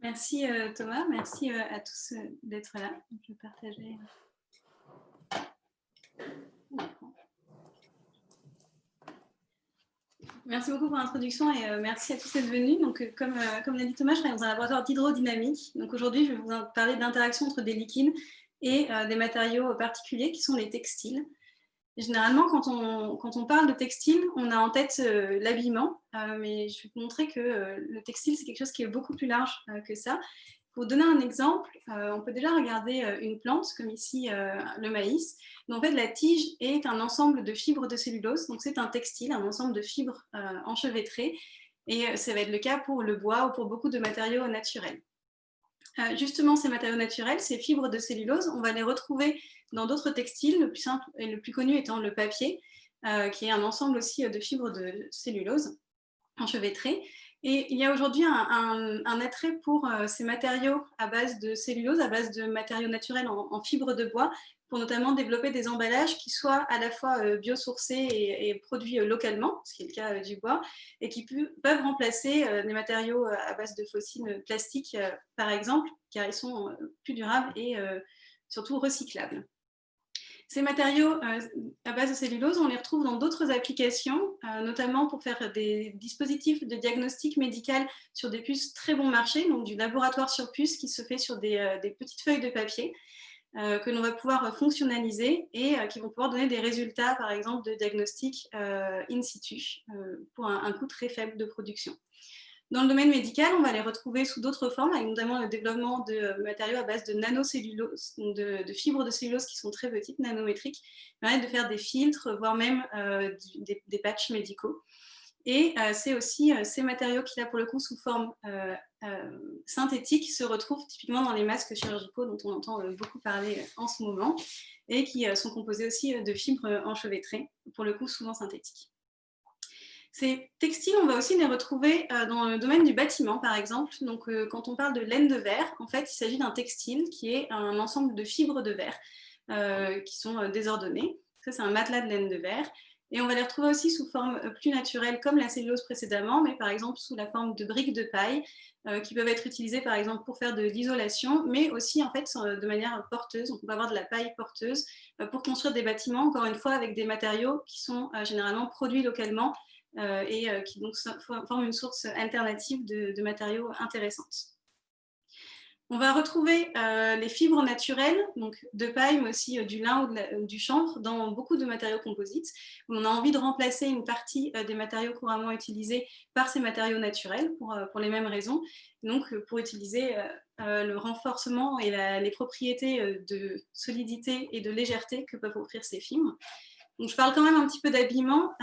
Merci Thomas, merci à tous d'être là. Je vais partager. Merci beaucoup pour l'introduction et merci à tous d'être venus. Donc, comme l'a dit Thomas, je travaille dans un laboratoire d'hydrodynamique. Donc aujourd'hui, je vais vous parler d'interaction entre des liquides et des matériaux particuliers qui sont les textiles. Généralement, quand on parle de textile, on a en tête l'habillement, mais je vais vous montrer que le textile, c'est quelque chose qui est beaucoup plus large que ça. Pour donner un exemple, on peut déjà regarder une plante, comme ici le maïs. Donc, en fait, la tige est un ensemble de fibres de cellulose, donc c'est un textile, un ensemble de fibres enchevêtrées, et ça va être le cas pour le bois ou pour beaucoup de matériaux naturels. Justement, ces matériaux naturels, ces fibres de cellulose, on va les retrouver dans d'autres textiles, le plus simple et le plus connu étant le papier, qui est un ensemble aussi de fibres de cellulose enchevêtrées. Et il y a aujourd'hui un attrait pour ces matériaux à base de cellulose, à base de matériaux naturels en fibres de bois, pour notamment développer des emballages qui soient à la fois biosourcés et produits localement, ce qui est le cas du bois, et qui peuvent remplacer des matériaux à base de fossiles plastiques, par exemple, car ils sont plus durables et surtout recyclables. Ces matériaux à base de cellulose, on les retrouve dans d'autres applications, notamment pour faire des dispositifs de diagnostic médical sur des puces très bon marché, donc du laboratoire sur puce qui se fait sur des petites feuilles de papier que l'on va pouvoir fonctionnaliser et qui vont pouvoir donner des résultats, par exemple, de diagnostic in situ pour un coût très faible de production. Dans le domaine médical, on va les retrouver sous d'autres formes, avec notamment le développement de matériaux à base de nanocellulose, de fibres de cellulose qui sont très petites, nanométriques, qui permettent de faire des filtres, voire même des patchs médicaux. Et c'est aussi ces matériaux qui, là, pour le coup, sous forme synthétique, se retrouvent typiquement dans les masques chirurgicaux dont on entend beaucoup parler en ce moment, et qui sont composés aussi de fibres enchevêtrées, pour le coup, souvent synthétiques. Ces textiles, on va aussi les retrouver dans le domaine du bâtiment, par exemple. Donc, quand on parle de laine de verre, en fait, il s'agit d'un textile qui est un ensemble de fibres de verre qui sont désordonnées. Ça, c'est un matelas de laine de verre. Et on va les retrouver aussi sous forme plus naturelle, comme la cellulose précédemment, mais par exemple sous la forme de briques de paille qui peuvent être utilisées, par exemple, pour faire de l'isolation, mais aussi, en fait, de manière porteuse. Donc, on peut avoir de la paille porteuse pour construire des bâtiments, encore une fois, avec des matériaux qui sont généralement produits localement et qui donc forment une source alternative de matériaux intéressantes. On va retrouver les fibres naturelles, donc de paille, mais aussi du lin ou du chanvre, dans beaucoup de matériaux composites. On a envie de remplacer une partie des matériaux couramment utilisés par ces matériaux naturels pour les mêmes raisons. Donc, pour utiliser le renforcement et les propriétés de solidité et de légèreté que peuvent offrir ces fibres. Donc, je parle quand même un petit peu d'habillement,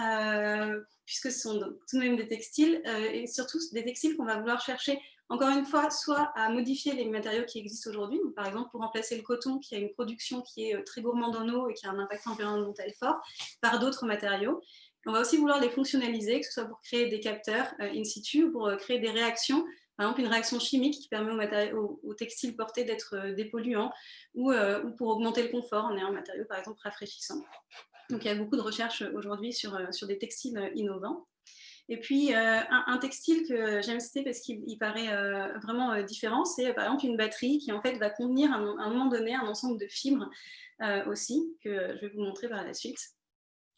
puisque ce sont tout de même des textiles, et surtout des textiles qu'on va vouloir chercher, encore une fois, soit à modifier les matériaux qui existent aujourd'hui, par exemple pour remplacer le coton qui a une production qui est très gourmande en eau et qui a un impact environnemental fort, par d'autres matériaux. On va aussi vouloir les fonctionnaliser, que ce soit pour créer des capteurs in situ ou pour créer des réactions, par exemple une réaction chimique qui permet aux textiles portés d'être dépolluants ou pour augmenter le confort en ayant un matériau par exemple rafraîchissant. Donc, il y a beaucoup de recherches aujourd'hui sur des textiles innovants. Et puis, un textile que j'aime citer parce qu'il paraît vraiment différent, c'est par exemple une batterie qui en fait va contenir à un moment donné un ensemble de fibres aussi, que je vais vous montrer par la suite.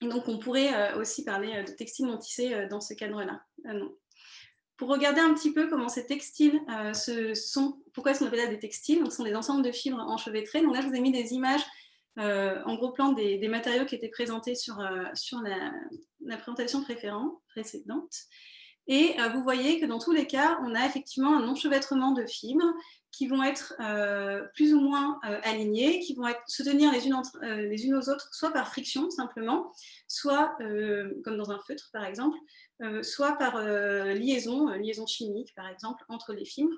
Et donc, on pourrait aussi parler de textiles non tissés dans ce cadre-là. Pour regarder un petit peu comment ces textiles pourquoi est-ce qu'on appelle ça des textiles? Donc, ce sont des ensembles de fibres enchevêtrées. Donc là, je vous ai mis des images en gros plan des matériaux qui étaient présentés sur la présentation précédente. Et vous voyez que dans tous les cas, on a effectivement un enchevêtrement de fibres qui vont être plus ou moins alignées, qui vont se tenir les unes aux autres, soit par friction simplement, soit comme dans un feutre par exemple, soit par liaison chimique par exemple entre les fibres.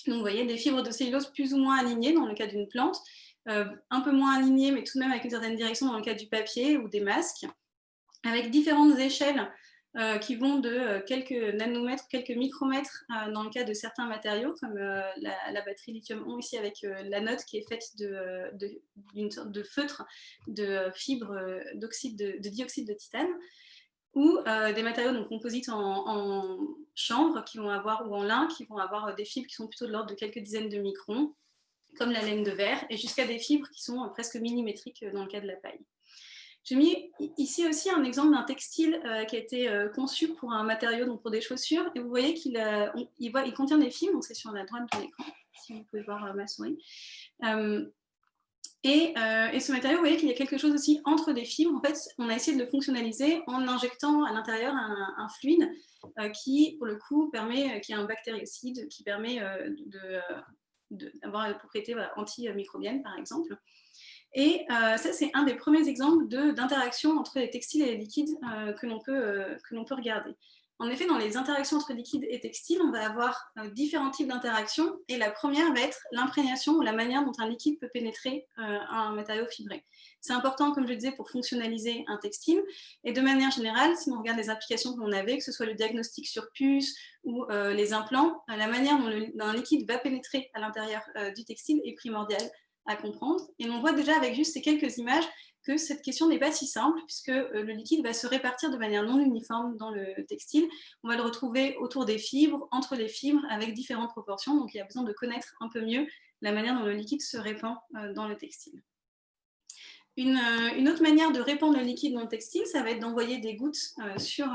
Donc vous voyez des fibres de cellulose plus ou moins alignées dans le cas d'une plante, un peu moins alignées mais tout de même avec une certaine direction dans le cas du papier ou des masques, avec différentes échelles qui vont de quelques nanomètres, quelques micromètres dans le cas de certains matériaux, comme la batterie lithium-ion ici avec l'anode qui est faite d'une sorte de feutre de fibres de dioxyde de titane, ou des matériaux donc, composites en chanvre qui vont avoir, ou en lin, qui vont avoir des fibres qui sont plutôt de l'ordre de quelques dizaines de microns, comme la laine de verre, et jusqu'à des fibres qui sont presque millimétriques dans le cas de la paille. J'ai mis ici aussi un exemple d'un textile qui a été conçu pour un matériau, donc pour des chaussures, et vous voyez qu'il contient des fibres, donc c'est sur la droite de l'écran, si vous pouvez voir ma souris. Et ce matériau, vous voyez qu'il y a quelque chose aussi entre des fibres. En fait, on a essayé de le fonctionnaliser en injectant à l'intérieur un fluide qui, pour le coup, permet, qui est un bactéricide, qui permet d'avoir des propriétés antimicrobiennes, par exemple. Et ça, c'est un des premiers exemples d'interaction entre les textiles et les liquides que l'on peut regarder. En effet, dans les interactions entre liquides et textiles, on va avoir différents types d'interactions. Et la première va être l'imprégnation ou la manière dont un liquide peut pénétrer un matériau fibré. C'est important, comme je disais, pour fonctionnaliser un textile. Et de manière générale, si on regarde les applications que l'on avait, que ce soit le diagnostic sur puce ou les implants, la manière dont un liquide va pénétrer à l'intérieur du textile est primordiale à comprendre. Et on voit déjà avec juste ces quelques images que cette question n'est pas si simple, puisque le liquide va se répartir de manière non uniforme dans le textile. On va le retrouver autour des fibres, entre les fibres, avec différentes proportions. Donc il y a besoin de connaître un peu mieux la manière dont le liquide se répand dans le textile. Une autre manière de répandre le liquide dans le textile, ça va être d'envoyer des gouttes sur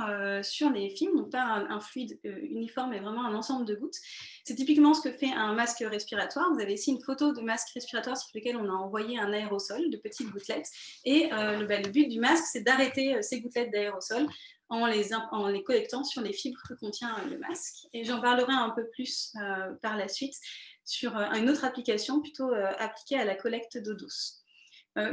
les fibres, donc pas un fluide uniforme, mais vraiment un ensemble de gouttes. C'est typiquement ce que fait un masque respiratoire. Vous avez ici une photo de masque respiratoire sur lequel on a envoyé un aérosol de petites gouttelettes. Et le but du masque, c'est d'arrêter ces gouttelettes d'aérosol en les collectant sur les fibres que contient le masque. Et j'en parlerai un peu plus par la suite sur une autre application plutôt appliquée à la collecte d'eau douce.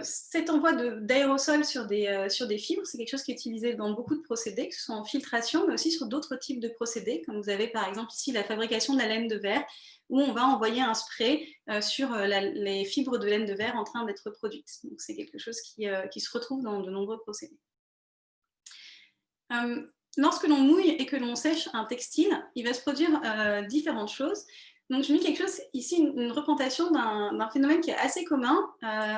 Cet envoi d'aérosols sur des fibres, c'est quelque chose qui est utilisé dans beaucoup de procédés, que ce soit en filtration, mais aussi sur d'autres types de procédés, comme vous avez par exemple ici la fabrication de la laine de verre, où on va envoyer un spray sur les fibres de laine de verre en train d'être produites. Donc c'est quelque chose qui se retrouve dans de nombreux procédés. Lorsque l'on mouille et que l'on sèche un textile, il va se produire différentes choses. Donc, je mets quelque chose ici, une représentation d'un phénomène qui est assez commun,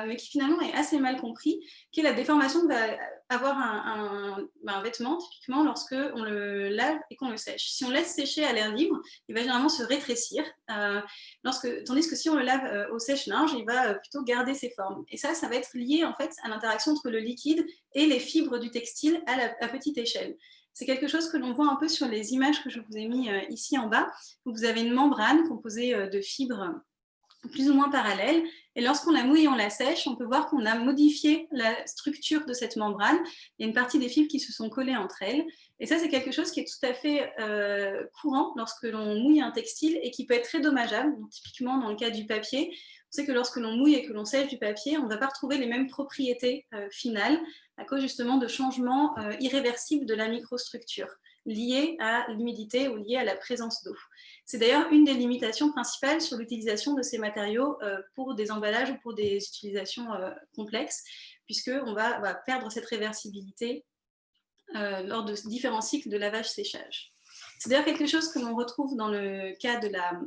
mais qui finalement est assez mal compris, qui est la déformation que va avoir un vêtement, typiquement lorsque on le lave et qu'on le sèche. Si on laisse sécher à l'air libre, il va généralement se rétrécir, tandis que si on le lave au sèche-linge, il va plutôt garder ses formes. Et ça va être lié en fait à l'interaction entre le liquide et les fibres du textile à petite échelle. C'est quelque chose que l'on voit un peu sur les images que je vous ai mis ici en bas, où vous avez une membrane composée de fibres plus ou moins parallèles, et lorsqu'on la mouille et on la sèche, on peut voir qu'on a modifié la structure de cette membrane. Il y a une partie des fibres qui se sont collées entre elles, et ça c'est quelque chose qui est tout à fait courant lorsque l'on mouille un textile et qui peut être très dommageable. Donc, typiquement dans le cas du papier, on sait que lorsque l'on mouille et que l'on sèche du papier, on ne va pas retrouver les mêmes propriétés finales à cause justement de changements irréversibles de la microstructure liés à l'humidité ou liés à la présence d'eau. C'est d'ailleurs une des limitations principales sur l'utilisation de ces matériaux pour des emballages ou pour des utilisations complexes, puisqu'on va perdre cette réversibilité lors de différents cycles de lavage-séchage. C'est d'ailleurs quelque chose que l'on retrouve dans le cas de la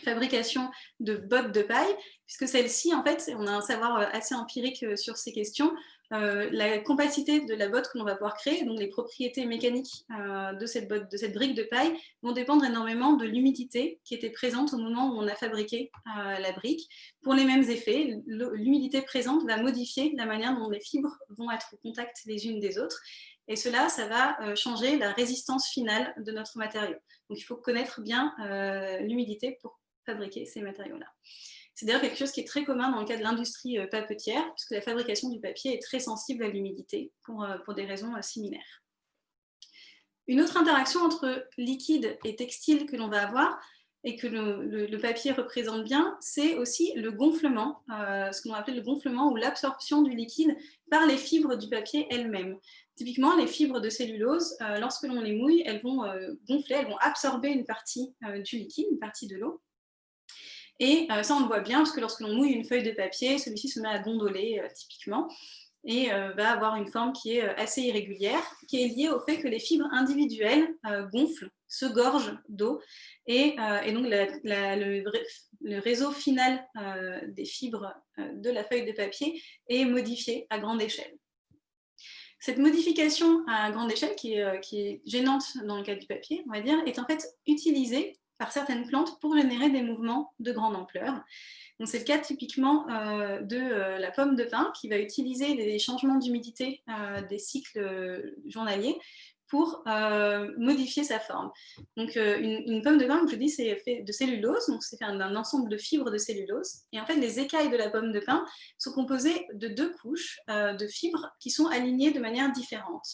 fabrication de bottes de paille, puisque celle-ci, en fait, on a un savoir assez empirique sur ces questions. La compacité de la botte que l'on va pouvoir créer, donc les propriétés mécaniques de cette brique de paille, vont dépendre énormément de l'humidité qui était présente au moment où on a fabriqué la brique. Pour les mêmes effets, l'humidité présente va modifier la manière dont les fibres vont être au contact les unes des autres. Et cela, ça va changer la résistance finale de notre matériau. Donc, il faut connaître bien l'humidité pour fabriquer ces matériaux-là. C'est d'ailleurs quelque chose qui est très commun dans le cas de l'industrie papetière, puisque la fabrication du papier est très sensible à l'humidité pour des raisons similaires. Une autre interaction entre liquide et textile que l'on va avoir, et que le papier représente bien, c'est aussi le gonflement, ce qu'on appelle le gonflement ou l'absorption du liquide par les fibres du papier elles-mêmes. Typiquement, les fibres de cellulose, lorsque l'on les mouille, elles vont gonfler, elles vont absorber une partie du liquide, une partie de l'eau. Et ça, on le voit bien, parce que lorsque l'on mouille une feuille de papier, celui-ci se met à gondoler, typiquement, et va avoir une forme qui est assez irrégulière, qui est liée au fait que les fibres individuelles gonflent, se gorgent d'eau, et donc le réseau final des fibres de la feuille de papier est modifié à grande échelle. Cette modification à grande échelle, qui est gênante dans le cas du papier, on va dire, est en fait utilisée par certaines plantes pour générer des mouvements de grande ampleur. C'est le cas typiquement de la pomme de pin qui va utiliser les changements d'humidité des cycles journaliers pour modifier sa forme. Donc une pomme de pin, comme je dis, c'est fait de cellulose, donc c'est fait d'un ensemble de fibres de cellulose. Et en fait, les écailles de la pomme de pin sont composées de 2 couches de fibres qui sont alignées de manière différente.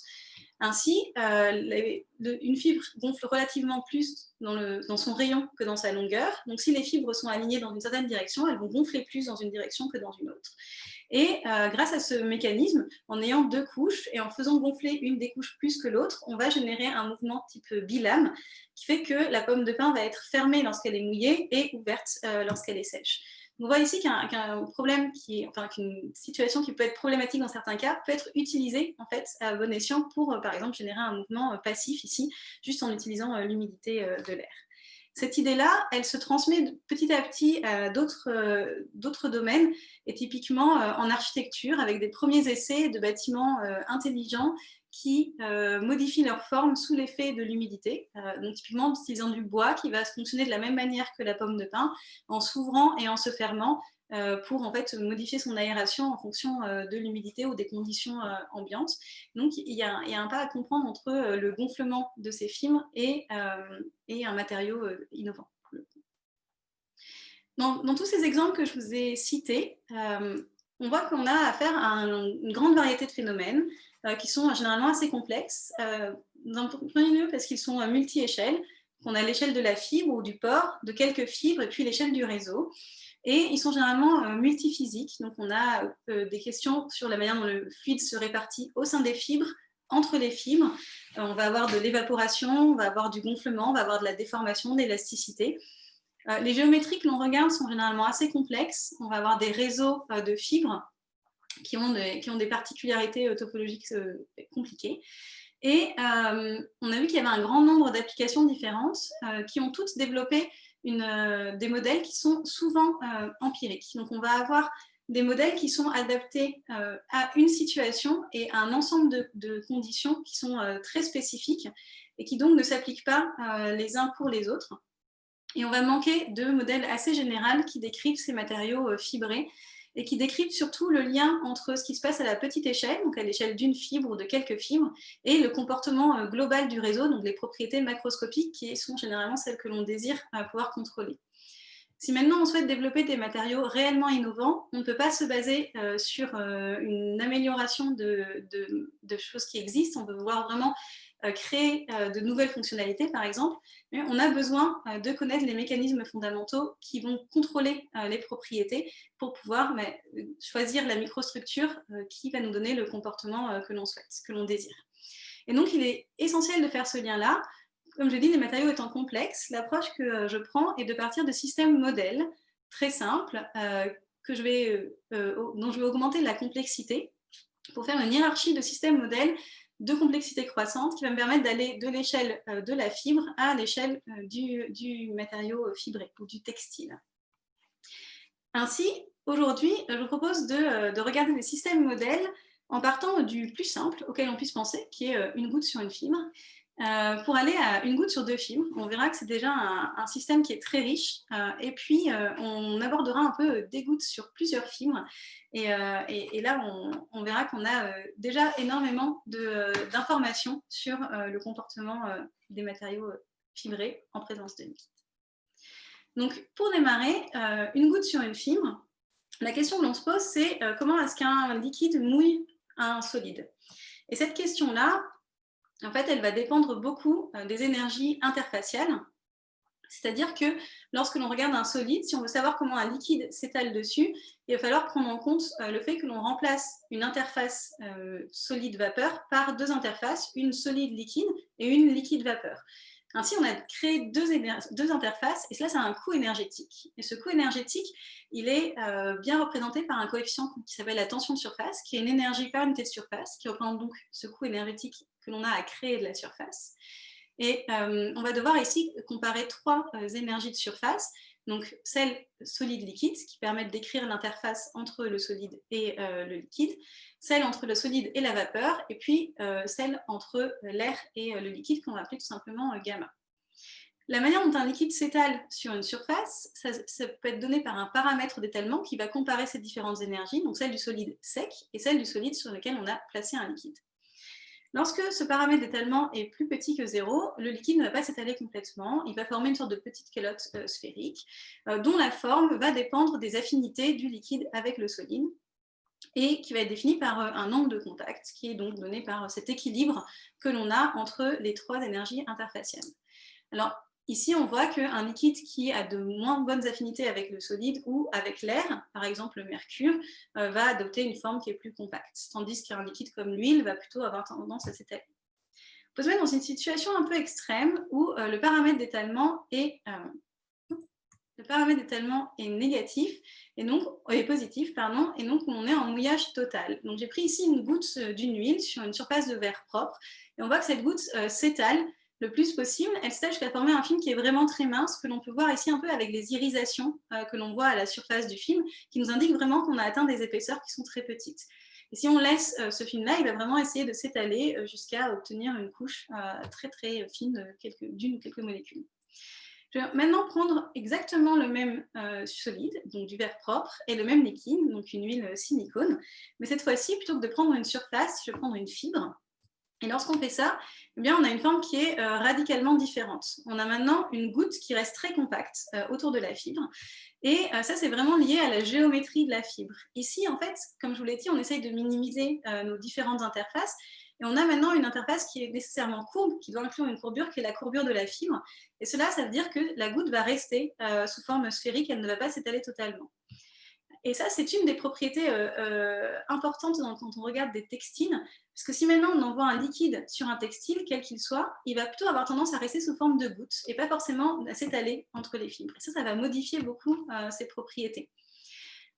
Ainsi, une fibre gonfle relativement plus dans son rayon que dans sa longueur. Donc si les fibres sont alignées dans une certaine direction, elles vont gonfler plus dans une direction que dans une autre. Et grâce à ce mécanisme, en ayant 2 couches et en faisant gonfler une des couches plus que l'autre, on va générer un mouvement type bilame qui fait que la pomme de pin va être fermée lorsqu'elle est mouillée et ouverte lorsqu'elle est sèche. On voit ici qu'un problème qu'une situation qui peut être problématique dans certains cas peut être utilisée en fait à bon escient pour par exemple générer un mouvement passif ici, juste en utilisant l'humidité de l'air. Cette idée-là, elle se transmet petit à petit à d'autres domaines, et typiquement en architecture, avec des premiers essais de bâtiments intelligents qui modifient leur forme sous l'effet de l'humidité. Donc typiquement en utilisant du bois qui va fonctionner de la même manière que la pomme de pin, en s'ouvrant et en se fermant, pour en fait modifier son aération en fonction de l'humidité ou des conditions ambiantes. Donc il y a un pas à comprendre entre le gonflement de ces fibres et un matériau innovant. Dans tous ces exemples que je vous ai cités, on voit qu'on a affaire à une grande variété de phénomènes qui sont généralement assez complexes. D'un premier lieu parce qu'ils sont multi-échelles. On a l'échelle de la fibre ou du pore, de quelques fibres, et puis l'échelle du réseau. Et ils sont généralement multiphysiques. Donc on a des questions sur la manière dont le fluide se répartit au sein des fibres, entre les fibres. On va avoir de l'évaporation, on va avoir du gonflement, on va avoir de la déformation, de l'élasticité. Les géométries que l'on regarde sont généralement assez complexes. On va avoir des réseaux de fibres qui ont des particularités topologiques compliquées. Et on a vu qu'il y avait un grand nombre d'applications différentes qui ont toutes développé des modèles qui sont souvent empiriques. Donc on va avoir des modèles qui sont adaptés à une situation et à un ensemble de conditions qui sont très spécifiques et qui donc ne s'appliquent pas les uns pour les autres. Et on va manquer de modèles assez généraux qui décrivent ces matériaux fibrés et qui décryptent surtout le lien entre ce qui se passe à la petite échelle, donc à l'échelle d'une fibre ou de quelques fibres, et le comportement global du réseau, donc les propriétés macroscopiques qui sont généralement celles que l'on désire pouvoir contrôler. Si maintenant on souhaite développer des matériaux réellement innovants, on ne peut pas se baser sur une amélioration de choses qui existent, on peut voir vraiment créer de nouvelles fonctionnalités, par exemple, mais on a besoin de connaître les mécanismes fondamentaux qui vont contrôler les propriétés pour pouvoir choisir la microstructure qui va nous donner le comportement que l'on souhaite, que l'on désire. Et donc, il est essentiel de faire ce lien-là. Comme je dis, les matériaux étant complexes, l'approche que je prends est de partir de systèmes modèles très simples dont je vais augmenter la complexité pour faire une hiérarchie de systèmes modèles de complexité croissante qui va me permettre d'aller de l'échelle de la fibre à l'échelle du matériau fibré ou du textile. Ainsi, aujourd'hui, je vous propose de regarder des systèmes modèles en partant du plus simple auquel on puisse penser, qui est une goutte sur une fibre, pour aller à une goutte sur 2 fibres. On verra que c'est déjà un système qui est très riche, et puis on abordera un peu des gouttes sur plusieurs fibres, et là on verra qu'on a déjà énormément d'informations sur le comportement des matériaux fibrés en présence de liquide. Donc pour démarrer, une goutte sur une fibre, la question que l'on se pose, c'est comment est-ce qu'un liquide mouille un solide? Et cette question-là, en fait, elle va dépendre beaucoup des énergies interfaciales. C'est-à-dire que lorsque l'on regarde un solide, si on veut savoir comment un liquide s'étale dessus, il va falloir prendre en compte le fait que l'on remplace une interface solide-vapeur par 2 interfaces, une solide-liquide et une liquide-vapeur. Ainsi, on a créé deux interfaces, et cela, ça a un coût énergétique. Et ce coût énergétique, il est bien représenté par un coefficient qui s'appelle la tension de surface, qui est une énergie par unité de surface, qui représente donc ce coût énergétique que l'on a à créer de la surface. Et on va devoir ici comparer 3 énergies de surface. Donc, celles solide-liquide, qui permettent d'écrire l'interface entre le solide et le liquide, celle entre le solide et la vapeur, et puis celle entre l'air et le liquide, qu'on va appeler tout simplement gamma. La manière dont un liquide s'étale sur une surface, ça peut être donné par un paramètre d'étalement qui va comparer ces différentes énergies, donc celle du solide sec et celle du solide sur lequel on a placé un liquide. Lorsque ce paramètre d'étalement est plus petit que 0, le liquide ne va pas s'étaler complètement, il va former une sorte de petite calotte sphérique, dont la forme va dépendre des affinités du liquide avec le solide, et qui va être définie par un angle de contact, qui est donc donné par cet équilibre que l'on a entre les trois énergies interfaciales. Alors, ici, on voit qu'un liquide qui a de moins bonnes affinités avec le solide ou avec l'air, par exemple le mercure, va adopter une forme qui est plus compacte, tandis qu'un liquide comme l'huile va plutôt avoir tendance à s'étaler. On peut se mettre dans une situation un peu extrême où le paramètre d'étalement est négatif et donc est positif, pardon, et donc on est en mouillage total. Donc j'ai pris ici une goutte d'une huile sur une surface de verre propre et on voit que cette goutte s'étale le plus possible. Elle s'étale jusqu'à former un film qui est vraiment très mince, que l'on peut voir ici un peu avec les irisations que l'on voit à la surface du film, qui nous indiquent vraiment qu'on a atteint des épaisseurs qui sont très petites. Et si on laisse ce film-là, il va vraiment essayer de s'étaler jusqu'à obtenir une couche très très fine d'une ou quelques molécules. Je vais maintenant prendre exactement le même solide, donc du verre propre, et le même liquide, donc une huile silicone. Mais cette fois-ci, plutôt que de prendre une surface, je vais prendre une fibre. Et lorsqu'on fait ça, eh bien, on a une forme qui est radicalement différente. On a maintenant une goutte qui reste très compacte autour de la fibre. Et ça, c'est vraiment lié à la géométrie de la fibre. Ici, en fait, comme je vous l'ai dit, on essaye de minimiser nos différentes interfaces. Et on a maintenant une interface qui est nécessairement courbe, qui doit inclure une courbure qui est la courbure de la fibre. Et cela, ça veut dire que la goutte va rester sous forme sphérique, elle ne va pas s'étaler totalement. Et ça, c'est une des propriétés importantes quand on regarde des textiles, parce que si maintenant on envoie un liquide sur un textile, quel qu'il soit, il va plutôt avoir tendance à rester sous forme de goutte et pas forcément à s'étaler entre les fibres. Et ça va modifier beaucoup ces propriétés.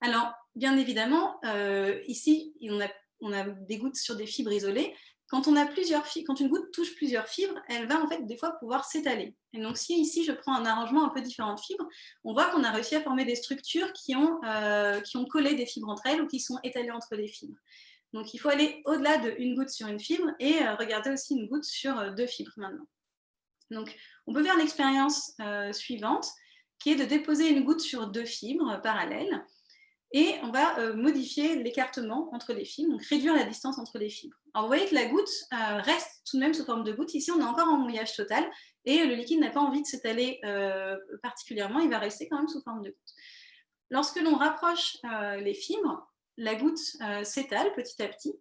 Alors, bien évidemment, ici, on a des gouttes sur des fibres isolées. Quand une goutte touche plusieurs fibres, elle va en fait des fois pouvoir s'étaler. Et donc si ici je prends un arrangement un peu différent de fibres, on voit qu'on a réussi à former des structures qui ont collé des fibres entre elles ou qui sont étalées entre les fibres. Donc il faut aller au-delà d'une goutte sur une fibre et regarder aussi une goutte sur deux fibres maintenant. Donc on peut faire l'expérience suivante, qui est de déposer une goutte sur deux fibres parallèles. Et on va modifier l'écartement entre les fibres, donc réduire la distance entre les fibres. Alors vous voyez que la goutte reste tout de même sous forme de goutte. Ici, on est encore en mouillage total et le liquide n'a pas envie de s'étaler particulièrement, il va rester quand même sous forme de goutte. Lorsque l'on rapproche les fibres, la goutte s'étale petit à petit.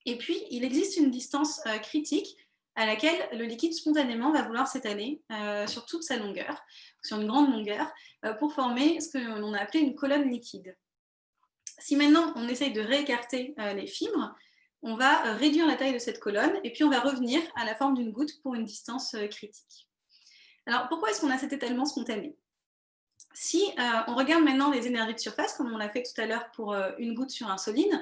Et puis, il existe une distance critique à laquelle le liquide spontanément va vouloir s'étaler sur toute sa longueur, sur une grande longueur, pour former ce que l'on a appelé une colonne liquide. Si maintenant on essaye de réécarter les fibres, on va réduire la taille de cette colonne et puis on va revenir à la forme d'une goutte pour une distance critique. Alors pourquoi est-ce qu'on a cet étalement spontané? Si on regarde maintenant les énergies de surface, comme on l'a fait tout à l'heure pour une goutte sur un solide,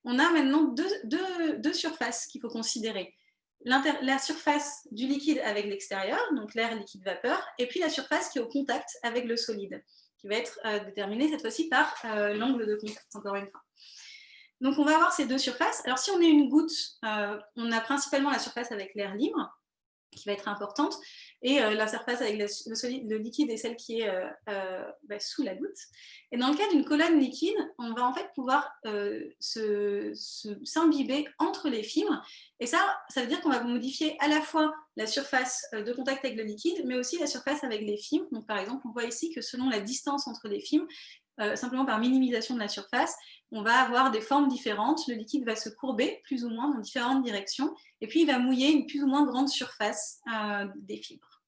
on a maintenant deux surfaces qu'il faut considérer. La surface du liquide avec l'extérieur, donc l'air liquide vapeur, et puis la surface qui est au contact avec le solide, qui va être déterminée cette fois-ci par l'angle de contact, encore une fois. Donc on va avoir ces deux surfaces. Alors si on est une goutte, on a principalement la surface avec l'air libre, qui va être importante, et la surface avec le liquide est celle qui est sous la goutte. Et dans le cas d'une colonne liquide, on va en fait pouvoir s'imbiber entre les fibres, et ça veut dire qu'on va modifier à la fois la surface de contact avec le liquide, mais aussi la surface avec les fibres. Donc par exemple, on voit ici que selon la distance entre les fibres, simplement par minimisation de la surface, on va avoir des formes différentes. Le liquide va se courber plus ou moins dans différentes directions et puis il va mouiller une plus ou moins grande surface des fibres.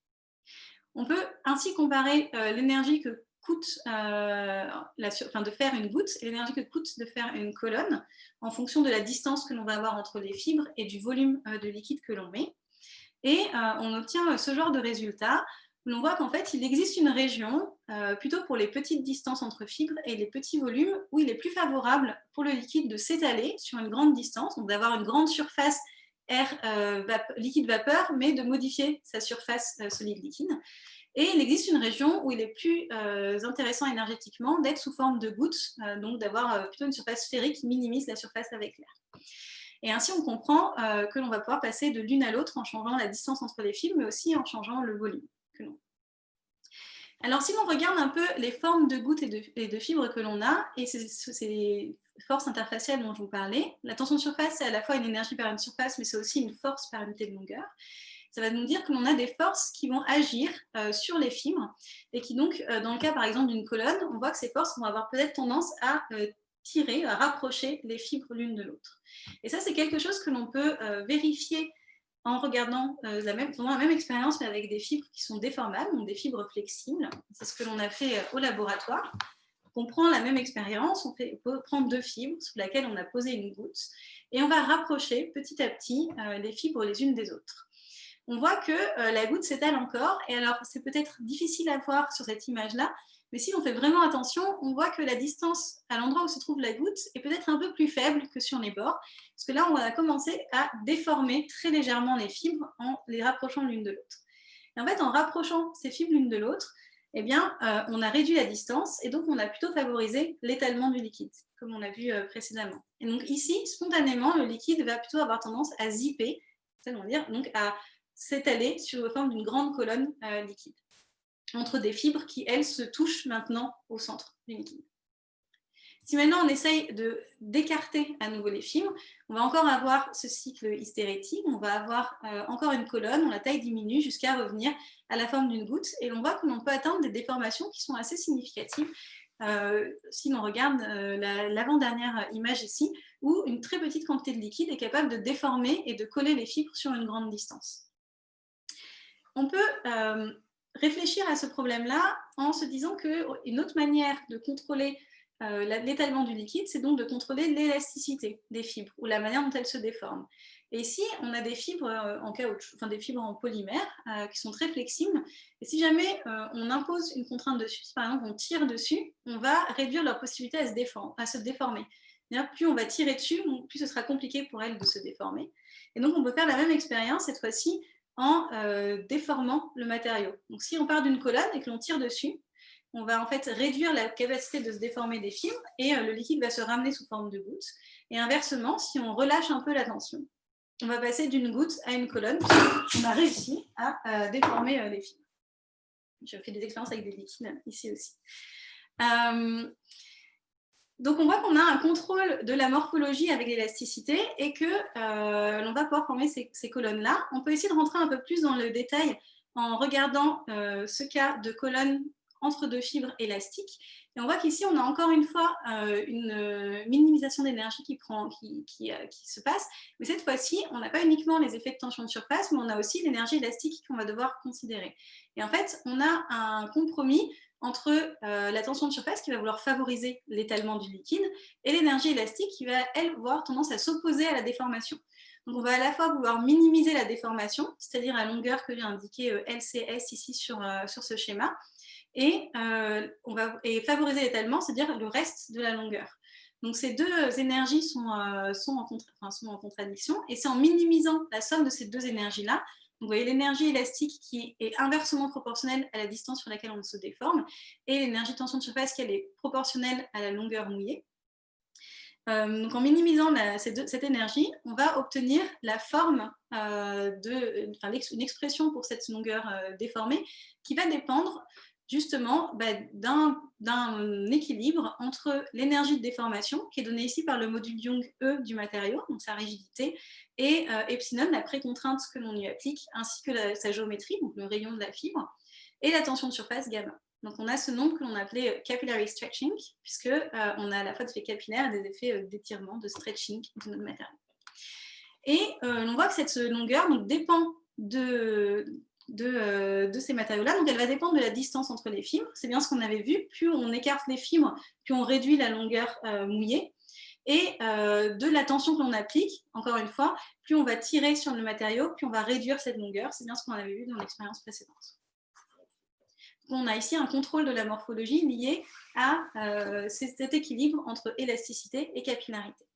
On peut ainsi comparer l'énergie que coûte de faire une goutte et l'énergie que coûte de faire une colonne en fonction de la distance que l'on va avoir entre les fibres et du volume de liquide que l'on met. Et on obtient ce genre de résultat où l'on voit qu'en fait, il existe une région, plutôt pour les petites distances entre fibres et les petits volumes, où il est plus favorable pour le liquide de s'étaler sur une grande distance, donc d'avoir une grande surface liquide-vapeur, mais de modifier sa surface solide-liquide. Et il existe une région où il est plus intéressant énergétiquement d'être sous forme de gouttes, donc d'avoir plutôt une surface sphérique qui minimise la surface avec l'air. Et ainsi, on comprend que l'on va pouvoir passer de l'une à l'autre en changeant la distance entre les fibres, mais aussi en changeant le volume que l'on a. Alors, si l'on regarde un peu les formes de gouttes et de fibres que l'on a, et ces forces interfaciales dont je vous parlais, la tension de surface, c'est à la fois une énergie par une surface, mais c'est aussi une force par unité de longueur. Ça va nous dire que l'on a des forces qui vont agir sur les fibres, et qui donc, dans le cas par exemple d'une colonne, on voit que ces forces vont avoir peut-être tendance à tirer, à rapprocher les fibres l'une de l'autre. Et ça, c'est quelque chose que l'on peut vérifier en regardant pendant la même expérience, mais avec des fibres qui sont déformables, donc des fibres flexibles. C'est ce que l'on a fait au laboratoire. On prend la même expérience, on peut prendre deux fibres sous lesquelles on a posé une goutte, et on va rapprocher petit à petit les fibres les unes des autres. On voit que la goutte s'étale encore, et alors c'est peut-être difficile à voir sur cette image-là, mais si on fait vraiment attention, on voit que la distance à l'endroit où se trouve la goutte est peut-être un peu plus faible que sur les bords, parce que là, on va commencer à déformer très légèrement les fibres en les rapprochant l'une de l'autre. Et en fait, en rapprochant ces fibres l'une de l'autre, eh bien, on a réduit la distance, et donc on a plutôt favorisé l'étalement du liquide, comme on l'a vu précédemment. Et donc ici, spontanément, le liquide va plutôt avoir tendance à zipper, c'est-à-dire donc à s'étaler sur la forme d'une grande colonne liquide, entre des fibres qui, elles, se touchent maintenant au centre du liquide. Si maintenant on essaye d'écarter à nouveau les fibres, on va encore avoir ce cycle hystérétique, on va avoir encore une colonne, dont la taille diminue jusqu'à revenir à la forme d'une goutte, et on voit que l'on peut atteindre des déformations qui sont assez significatives. Si l'on regarde l'avant-dernière image ici, où une très petite quantité de liquide est capable de déformer et de coller les fibres sur une grande distance. On peut réfléchir à ce problème-là en se disant qu'une autre manière de contrôler l'étalement du liquide, c'est donc de contrôler l'élasticité des fibres ou la manière dont elles se déforment. Et ici, on a des fibres en caoutchouc, enfin des fibres en polymère qui sont très flexibles. Et si jamais on impose une contrainte dessus, si par exemple on tire dessus, on va réduire leur possibilité à se déformer. Plus on va tirer dessus, plus ce sera compliqué pour elles de se déformer. Et donc on peut faire la même expérience cette fois-ci en déformant le matériau. Donc si on part d'une colonne et que l'on tire dessus, on va en fait réduire la capacité de se déformer des fibres, et le liquide va se ramener sous forme de gouttes. Et inversement, si on relâche un peu la tension, on va passer d'une goutte à une colonne. On a réussi à déformer les fibres. Je fais des expériences avec des liquides ici aussi. Donc on voit qu'on a un contrôle de la morphologie avec l'élasticité, et que l'on va pouvoir former ces colonnes-là. On peut essayer de rentrer un peu plus dans le détail en regardant ce cas de colonne entre deux fibres élastiques. Et on voit qu'ici, on a encore une fois une minimisation d'énergie qui se passe. Mais cette fois-ci, on n'a pas uniquement les effets de tension de surface, mais on a aussi l'énergie élastique qu'on va devoir considérer. Et en fait, on a un compromis entre la tension de surface qui va vouloir favoriser l'étalement du liquide et l'énergie élastique qui va, elle, avoir tendance à s'opposer à la déformation. Donc, on va à la fois vouloir minimiser la déformation, c'est-à-dire la longueur que j'ai indiquée LCS ici sur ce schéma, et favoriser l'étalement, c'est-à-dire le reste de la longueur. Donc, ces deux énergies sont en contradiction, et c'est en minimisant la somme de ces deux énergies-là. Donc, vous voyez l'énergie élastique qui est inversement proportionnelle à la distance sur laquelle on se déforme, et l'énergie de tension de surface qui est proportionnelle à la longueur mouillée. Donc en minimisant cette énergie, on va obtenir la forme une expression pour cette longueur déformée qui va dépendre justement d'un équilibre entre l'énergie de déformation, qui est donnée ici par le module Young E du matériau, donc sa rigidité, et epsilon, la précontrainte que l'on y applique, ainsi que sa géométrie, donc le rayon de la fibre, et la tension de surface gamma. Donc on a ce nombre que l'on appelait capillary stretching, puisqu'on a à la fois des effets capillaires et des effets d'étirement, de stretching de notre matériau. Et on voit que cette longueur dépend de ces matériaux-là, donc elle va dépendre de la distance entre les fibres. C'est bien ce qu'on avait vu, plus on écarte les fibres, plus on réduit la longueur mouillée, et de la tension que l'on applique, encore une fois, plus on va tirer sur le matériau, plus on va réduire cette longueur. C'est bien ce qu'on avait vu dans l'expérience précédente. On a ici un contrôle de la morphologie lié à cet équilibre entre élasticité et capillarité.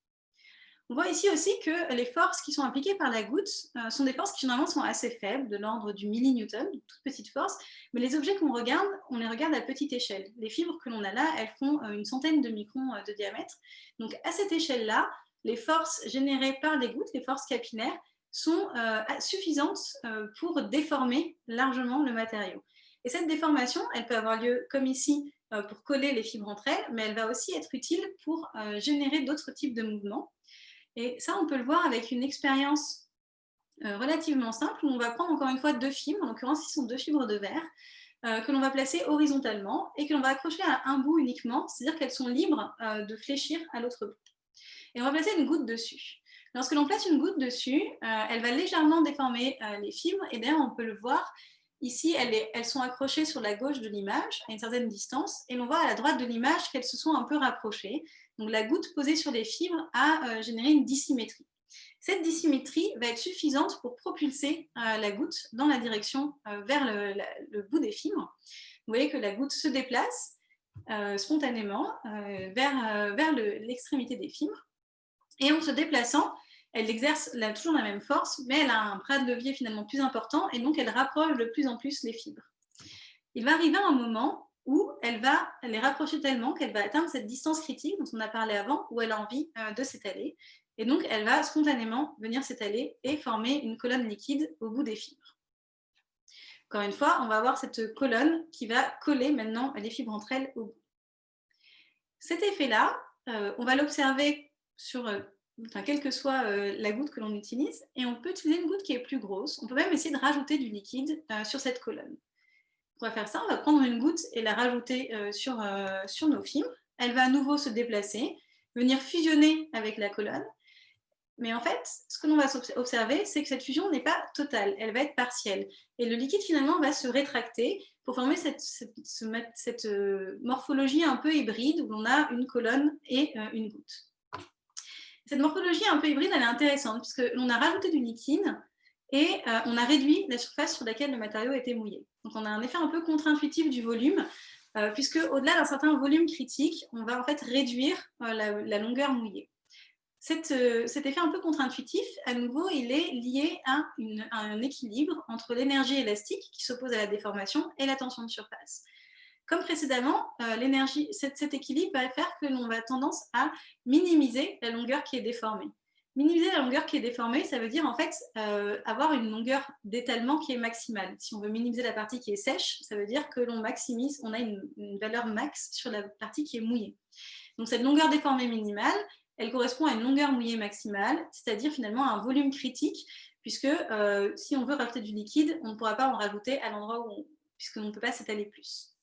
On voit ici aussi que les forces qui sont appliquées par la goutte sont des forces qui généralement sont assez faibles, de l'ordre du millinewton, de toutes petites forces, mais les objets qu'on regarde, on les regarde à petite échelle. Les fibres que l'on a là, elles font une centaine de microns de diamètre. Donc à cette échelle-là, les forces générées par les gouttes, les forces capillaires, sont suffisantes pour déformer largement le matériau. Et cette déformation, elle peut avoir lieu comme ici, pour coller les fibres entre elles, mais elle va aussi être utile pour générer d'autres types de mouvements. Et ça, on peut le voir avec une expérience relativement simple où on va prendre encore une fois deux fibres, en l'occurrence ici sont deux fibres de verre, que l'on va placer horizontalement et que l'on va accrocher à un bout uniquement, c'est-à-dire qu'elles sont libres de fléchir à l'autre bout. Et on va placer une goutte dessus. Lorsque l'on place une goutte dessus, elle va légèrement déformer les fibres, et d'ailleurs on peut le voir, ici elles sont accrochées sur la gauche de l'image à une certaine distance, et l'on voit à la droite de l'image qu'elles se sont un peu rapprochées. Donc la goutte posée sur les fibres a généré une dissymétrie. Cette dissymétrie va être suffisante pour propulser la goutte dans la direction vers le bout des fibres. Vous voyez que la goutte se déplace spontanément vers l'extrémité des fibres. Et en se déplaçant, elle exerce toujours la même force, mais elle a un bras de levier finalement plus important, et donc elle rapproche de plus en plus les fibres. Il va arriver un moment où elle va les rapprocher tellement qu'elle va atteindre cette distance critique dont on a parlé avant, où elle a envie de s'étaler. Et donc, elle va spontanément venir s'étaler et former une colonne liquide au bout des fibres. Encore une fois, on va avoir cette colonne qui va coller maintenant les fibres entre elles au bout. Cet effet-là, on va l'observer sur, quelle que soit la goutte que l'on utilise, et on peut utiliser une goutte qui est plus grosse. On peut même essayer de rajouter du liquide sur cette colonne. Pour faire ça, on va prendre une goutte et la rajouter sur nos fibres. Elle va à nouveau se déplacer, venir fusionner avec la colonne. Mais en fait, ce que l'on va observer, c'est que cette fusion n'est pas totale, elle va être partielle. Et le liquide, finalement, va se rétracter pour former cette morphologie un peu hybride où l'on a une colonne et une goutte. Cette morphologie un peu hybride, elle est intéressante puisque l'on a rajouté du liquide et on a réduit la surface sur laquelle le matériau était mouillé. Donc on a un effet un peu contre-intuitif du volume, puisque au-delà d'un certain volume critique, on va en fait réduire la longueur mouillée. Cet effet un peu contre-intuitif, à nouveau, il est lié à un équilibre entre l'énergie élastique qui s'oppose à la déformation et la tension de surface. Comme précédemment, cet équilibre va faire que l'on va tendance à minimiser la longueur qui est déformée. Minimiser la longueur qui est déformée, ça veut dire en fait avoir une longueur d'étalement qui est maximale. Si on veut minimiser la partie qui est sèche, ça veut dire que l'on maximise, on a une valeur max sur la partie qui est mouillée. Donc cette longueur déformée minimale, elle correspond à une longueur mouillée maximale, c'est-à-dire finalement un volume critique, puisque si on veut rajouter du liquide, on ne pourra pas en rajouter à l'endroit puisqu'on ne peut pas s'étaler plus.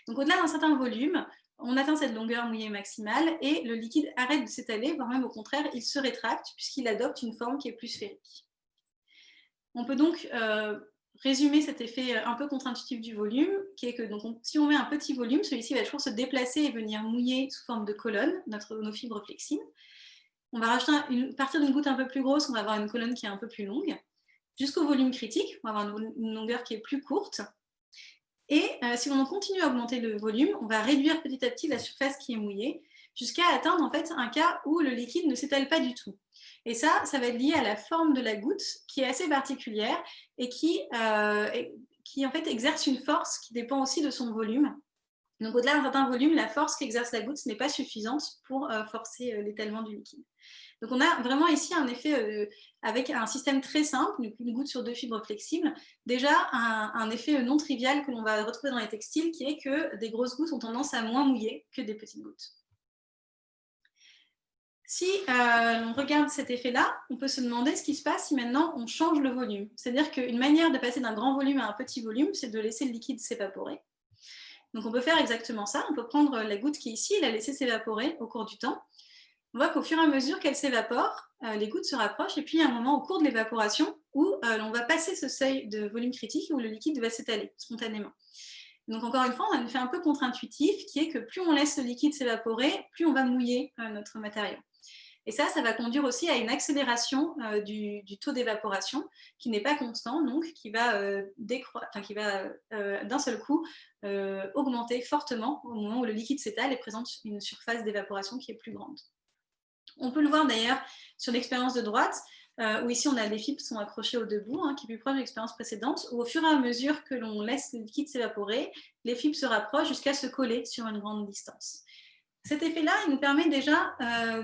Donc au-delà d'un certain volume, on atteint cette longueur mouillée maximale et le liquide arrête de s'étaler, voire même au contraire, il se rétracte puisqu'il adopte une forme qui est plus sphérique. On peut donc résumer cet effet un peu contre-intuitif du volume, qui est que donc, si on met un petit volume, celui-ci va toujours se déplacer et venir mouiller sous forme de colonne nos fibres flexibles. On va rajouter partir d'une goutte un peu plus grosse, on va avoir une colonne qui est un peu plus longue. Jusqu'au volume critique, on va avoir une longueur qui est plus courte. Et si on continue à augmenter le volume, on va réduire petit à petit la surface qui est mouillée jusqu'à atteindre en fait un cas où le liquide ne s'étale pas du tout. Et ça va être lié à la forme de la goutte qui est assez particulière et qui en fait exerce une force qui dépend aussi de son volume. Donc au-delà d'un certain volume, la force qu'exerce la goutte n'est pas suffisante pour forcer l'étalement du liquide. Donc on a vraiment ici un effet avec un système très simple, une goutte sur deux fibres flexibles, déjà un effet non trivial que l'on va retrouver dans les textiles, qui est que des grosses gouttes ont tendance à moins mouiller que des petites gouttes. Si on regarde cet effet-là, on peut se demander ce qui se passe si maintenant on change le volume. C'est-à-dire qu'une manière de passer d'un grand volume à un petit volume, c'est de laisser le liquide s'évaporer. Donc on peut faire exactement ça, on peut prendre la goutte qui est ici et la laisser s'évaporer au cours du temps. On voit qu'au fur et à mesure qu'elle s'évapore, les gouttes se rapprochent et puis il y a un moment au cours de l'évaporation où on va passer ce seuil de volume critique où le liquide va s'étaler spontanément. Donc encore une fois, on a un effet un peu contre-intuitif qui est que plus on laisse le liquide s'évaporer, plus on va mouiller notre matériau. Et ça va conduire aussi à une accélération du taux d'évaporation qui n'est pas constant, donc qui va, d'un seul coup augmenter fortement au moment où le liquide s'étale et présente une surface d'évaporation qui est plus grande. On peut le voir d'ailleurs sur l'expérience de droite, où ici on a des fibres qui sont accrochées au debout, qui est plus proche de l'expérience précédente, où au fur et à mesure que l'on laisse le liquide s'évaporer, les fibres se rapprochent jusqu'à se coller sur une grande distance. Cet effet-là, il nous permet déjà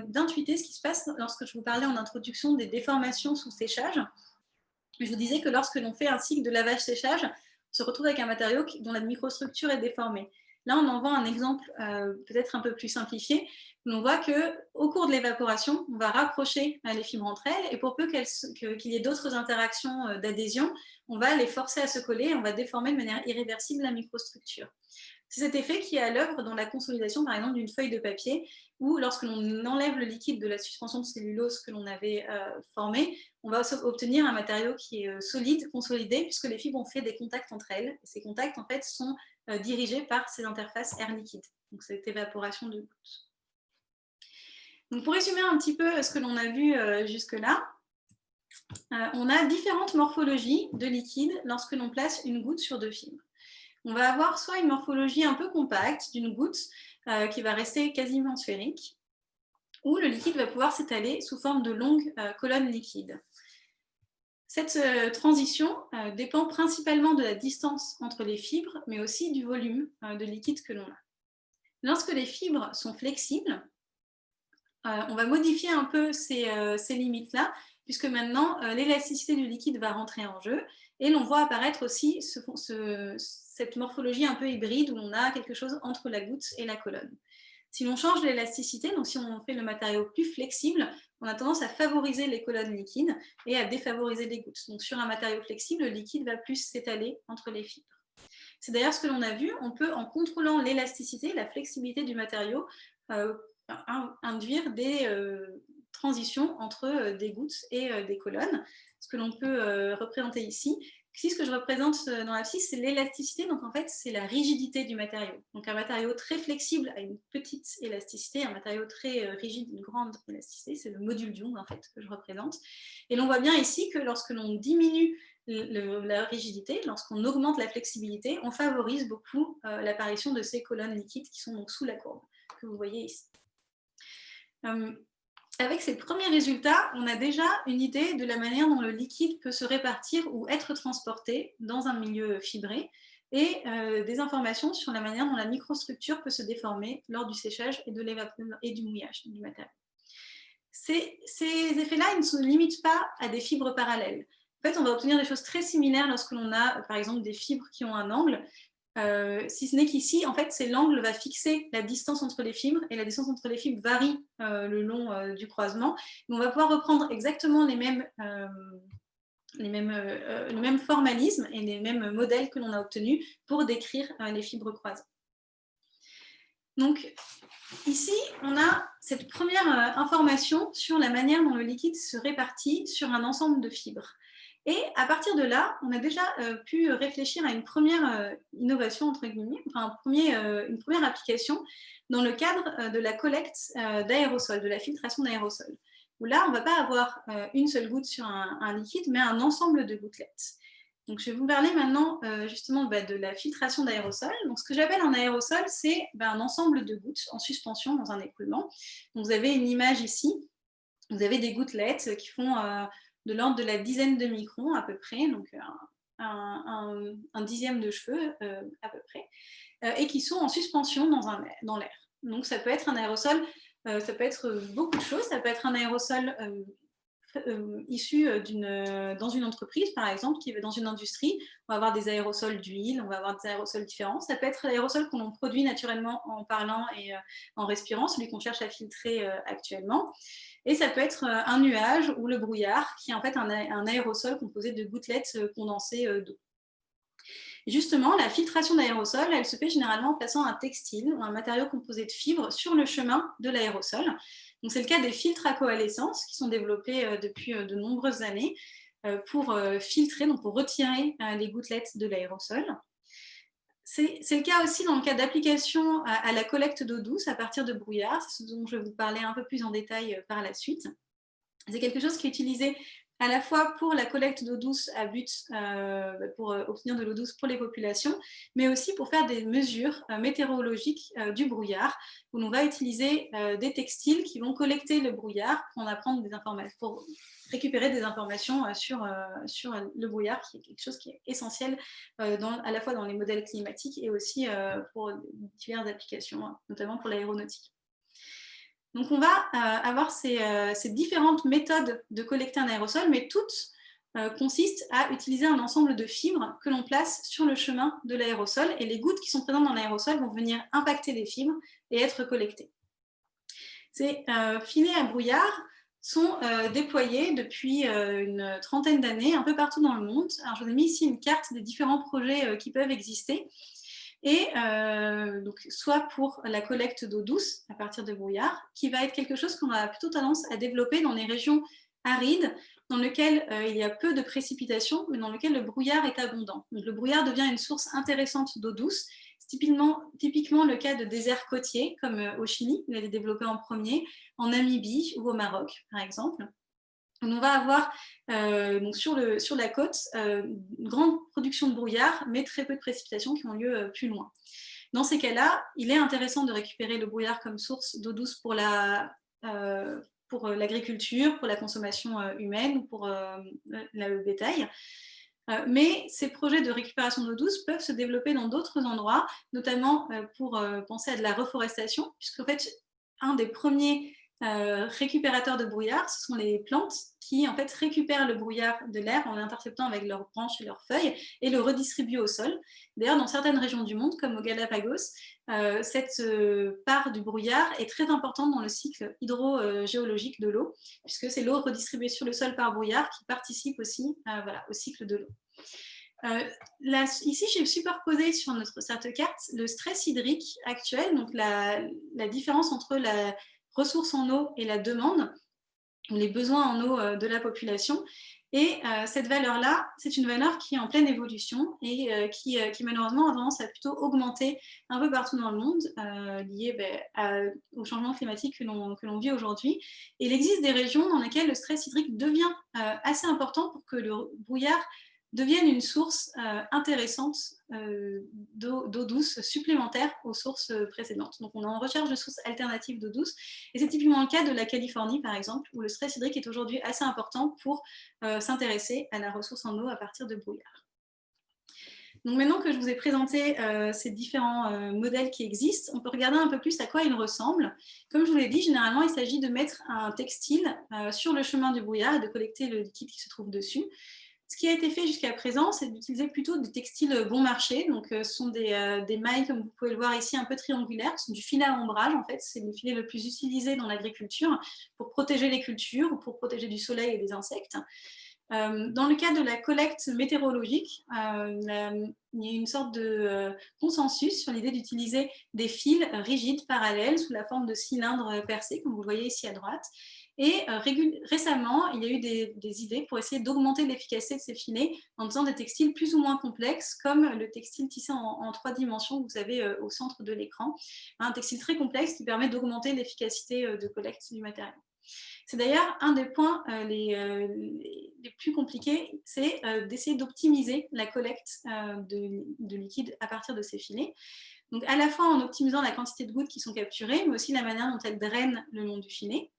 d'intuiter ce qui se passe lorsque je vous parlais en introduction des déformations sous séchage. Je vous disais que lorsque l'on fait un cycle de lavage-séchage, on se retrouve avec un matériau dont la microstructure est déformée. Là, on en voit un exemple peut-être un peu plus simplifié. On voit qu'au cours de l'évaporation, on va rapprocher les fibres entre elles et pour peu qu'il y ait d'autres interactions d'adhésion, on va les forcer à se coller, on va déformer de manière irréversible la microstructure. C'est cet effet qui est à l'œuvre dans la consolidation, par exemple, d'une feuille de papier, où lorsque l'on enlève le liquide de la suspension de cellulose que l'on avait formée, on va obtenir un matériau qui est solide, consolidé, puisque les fibres ont fait des contacts entre elles. Et ces contacts, en fait, sont dirigés par ces interfaces air-liquide, donc cette évaporation de gouttes. Donc, pour résumer un petit peu ce que l'on a vu jusque-là, on a différentes morphologies de liquide lorsque l'on place une goutte sur deux fibres. On va avoir soit une morphologie un peu compacte d'une goutte qui va rester quasiment sphérique, ou le liquide va pouvoir s'étaler sous forme de longues colonnes liquides. Cette transition dépend principalement de la distance entre les fibres, mais aussi du volume de liquide que l'on a. Lorsque les fibres sont flexibles, on va modifier un peu ces limites-là, puisque maintenant l'élasticité du liquide va rentrer en jeu, et l'on voit apparaître aussi cette morphologie un peu hybride où on a quelque chose entre la goutte et la colonne. Si l'on change l'élasticité, donc si on fait le matériau plus flexible, on a tendance à favoriser les colonnes liquides et à défavoriser les gouttes. Donc sur un matériau flexible, le liquide va plus s'étaler entre les fibres. C'est d'ailleurs ce que l'on a vu, on peut, en contrôlant l'élasticité, la flexibilité du matériau, induire des transitions entre des gouttes et des colonnes. Ce que l'on peut représenter ici. Ici, ce que je représente dans l'abscisse, c'est l'élasticité. Donc, en fait, c'est la rigidité du matériau. Donc, un matériau très flexible a une petite élasticité, un matériau très rigide, une grande élasticité. C'est le module d'Young, en fait, que je représente. Et l'on voit bien ici que lorsque l'on diminue la rigidité, lorsqu'on augmente la flexibilité, on favorise beaucoup l'apparition de ces colonnes liquides qui sont donc sous la courbe, que vous voyez ici. Avec ces premiers résultats, on a déjà une idée de la manière dont le liquide peut se répartir ou être transporté dans un milieu fibré et des informations sur la manière dont la microstructure peut se déformer lors du séchage et de l'évaporation et du mouillage du matériau. Ces effets-là, ils ne se limitent pas à des fibres parallèles. En fait, on va obtenir des choses très similaires lorsque l'on a, par exemple, des fibres qui ont un angle. Si ce n'est qu'ici, en fait, c'est l'angle va fixer la distance entre les fibres et la distance entre les fibres varie le long du croisement. Mais on va pouvoir reprendre exactement le même formalisme et les mêmes modèles que l'on a obtenus pour décrire les fibres croisées. Donc, ici, on a cette première information sur la manière dont le liquide se répartit sur un ensemble de fibres. Et à partir de là, on a déjà pu réfléchir à une première innovation, entre guillemets, enfin une première application dans le cadre de la collecte d'aérosols, de la filtration d'aérosols. Où là, on ne va pas avoir une seule goutte sur un liquide, mais un ensemble de gouttelettes. Donc, je vais vous parler maintenant justement de la filtration d'aérosols. Donc, ce que j'appelle un aérosol, c'est un ensemble de gouttes en suspension dans un écoulement. Donc, vous avez une image ici. Vous avez des gouttelettes qui font de l'ordre de la dizaine de microns à peu près, donc un dixième de cheveux à peu près, et qui sont en suspension dans l'air. Donc, ça peut être un aérosol, ça peut être beaucoup de choses. Ça peut être un aérosol issu dans une entreprise, par exemple, qui est dans une industrie. On va avoir des aérosols d'huile, on va avoir des aérosols différents. Ça peut être l'aérosol que l'on produit naturellement en parlant et en respirant, celui qu'on cherche à filtrer actuellement. Et ça peut être un nuage ou le brouillard, qui est en fait un aérosol composé de gouttelettes condensées d'eau. Justement, la filtration d'aérosol, elle se fait généralement en plaçant un textile ou un matériau composé de fibres sur le chemin de l'aérosol. Donc, c'est le cas des filtres à coalescence qui sont développés depuis de nombreuses années pour filtrer, donc pour retirer les gouttelettes de l'aérosol. C'est le cas aussi dans le cas d'application à la collecte d'eau douce à partir de brouillard, c'est ce dont je vais vous parler un peu plus en détail par la suite. C'est quelque chose qui est utilisé à la fois pour la collecte d'eau douce à but pour obtenir de l'eau douce pour les populations, mais aussi pour faire des mesures météorologiques du brouillard, où l'on va utiliser des textiles qui vont collecter le brouillard pour en apprendre des informations, pour récupérer des informations sur le brouillard, qui est quelque chose qui est essentiel à la fois dans les modèles climatiques et aussi pour diverses applications, notamment pour l'aéronautique. Donc, on va avoir ces différentes méthodes de collecter un aérosol, mais toutes consistent à utiliser un ensemble de fibres que l'on place sur le chemin de l'aérosol, et les gouttes qui sont présentes dans l'aérosol vont venir impacter les fibres et être collectées. Ces filets à brouillard sont déployés depuis une trentaine d'années un peu partout dans le monde. Alors, je vous ai mis ici une carte des différents projets qui peuvent exister. Et donc, soit pour la collecte d'eau douce à partir de brouillard, qui va être quelque chose qu'on a plutôt tendance à développer dans les régions arides, dans lesquelles il y a peu de précipitations, mais dans lesquelles le brouillard est abondant. Donc, le brouillard devient une source intéressante d'eau douce. C'est typiquement le cas de déserts côtiers, comme au Chili, il a été développé en premier, en Namibie ou au Maroc, par exemple. On va avoir donc sur la côte une grande production de brouillard, mais très peu de précipitations qui ont lieu plus loin. Dans ces cas-là, il est intéressant de récupérer le brouillard comme source d'eau douce pour l'agriculture, pour la consommation humaine ou pour le bétail. Mais ces projets de récupération d'eau douce peuvent se développer dans d'autres endroits, notamment pour penser à de la reforestation, puisqu'en fait, un des premiers récupérateurs de brouillard, ce sont les plantes qui en fait récupèrent le brouillard de l'air en l'interceptant avec leurs branches et leurs feuilles et le redistribuent au sol. D'ailleurs, dans certaines régions du monde, comme au Galapagos, cette part du brouillard est très importante dans le cycle hydrogéologique de l'eau, puisque c'est l'eau redistribuée sur le sol par brouillard qui participe aussi au cycle de l'eau. Ici, j'ai superposé sur cette carte le stress hydrique actuel, donc la différence entre la ressources en eau et la demande, ou les besoins en eau de la population. Et cette valeur-là, c'est une valeur qui est en pleine évolution et qui malheureusement a tendance à plutôt augmenter un peu partout dans le monde, lié au changement climatique que l'on vit aujourd'hui. Et il existe des régions dans lesquelles le stress hydrique devient assez important pour que le brouillard deviennent une source intéressante d'eau douce supplémentaire aux sources précédentes. Donc, on est en recherche de sources alternatives d'eau douce. Et c'est typiquement le cas de la Californie, par exemple, où le stress hydrique est aujourd'hui assez important pour s'intéresser à la ressource en eau à partir de brouillard. Donc, maintenant que je vous ai présenté ces différents modèles qui existent, on peut regarder un peu plus à quoi ils ressemblent. Comme je vous l'ai dit, généralement, il s'agit de mettre un textile sur le chemin du brouillard et de collecter le liquide qui se trouve dessus. Ce qui a été fait jusqu'à présent, c'est d'utiliser plutôt des textiles bon marché. Donc, ce sont des mailles, comme vous pouvez le voir ici, un peu triangulaires. Ce sont du filet à ombrage, en fait. C'est le filet le plus utilisé dans l'agriculture pour protéger les cultures ou pour protéger du soleil et des insectes. Dans le cas de la collecte météorologique, il y a une sorte de consensus sur l'idée d'utiliser des fils rigides, parallèles, sous la forme de cylindres percés, comme vous le voyez ici à droite. Et récemment, il y a eu des idées pour essayer d'augmenter l'efficacité de ces filets en faisant des textiles plus ou moins complexes, comme le textile tissé en 3 dimensions que vous avez au centre de l'écran. Un textile très complexe qui permet d'augmenter l'efficacité de collecte du matériau. C'est d'ailleurs un des points les plus compliqués, c'est d'essayer d'optimiser la collecte de liquide à partir de ces filets. Donc, à la fois en optimisant la quantité de gouttes qui sont capturées, mais aussi la manière dont elles drainent le long du filet,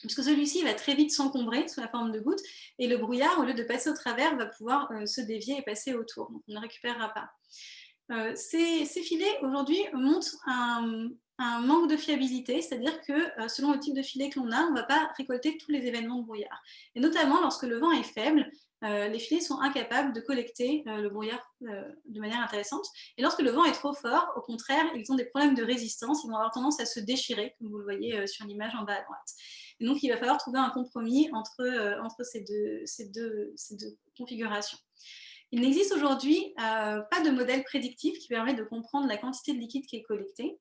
puisque celui-ci va très vite s'encombrer sous la forme de gouttes, et le brouillard, au lieu de passer au travers, va pouvoir se dévier et passer autour. Donc, on ne récupérera pas. Ces filets, aujourd'hui, montrent un manque de fiabilité, c'est-à-dire que selon le type de filet que l'on a, on ne va pas récolter tous les événements de brouillard. Et notamment, lorsque le vent est faible, les filets sont incapables de collecter le brouillard de manière intéressante. Et lorsque le vent est trop fort, au contraire, ils ont des problèmes de résistance, ils vont avoir tendance à se déchirer, comme vous le voyez sur l'image en bas à droite. Et donc, il va falloir trouver un compromis entre ces deux configurations. Il n'existe aujourd'hui pas de modèle prédictif qui permet de comprendre la quantité de liquide qui est collectée.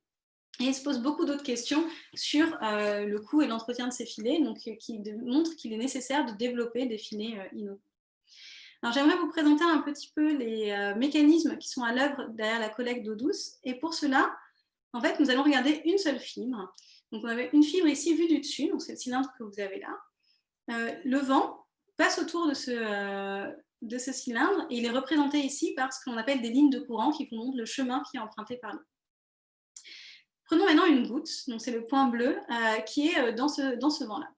Et il se pose beaucoup d'autres questions sur le coût et l'entretien de ces filets, donc qui montrent qu'il est nécessaire de développer des filets innovants. Alors, j'aimerais vous présenter un petit peu les mécanismes qui sont à l'œuvre derrière la collecte d'eau douce. Et pour cela, en fait, nous allons regarder une seule fibre. Donc, on avait une fibre ici vue du dessus, donc c'est le cylindre que vous avez là. Le vent passe autour de ce cylindre et il est représenté ici par ce qu'on appelle des lignes de courant qui vous montrent le chemin qui est emprunté par l'eau. Prenons maintenant une goutte, donc c'est le point bleu, qui est dans ce vent-là.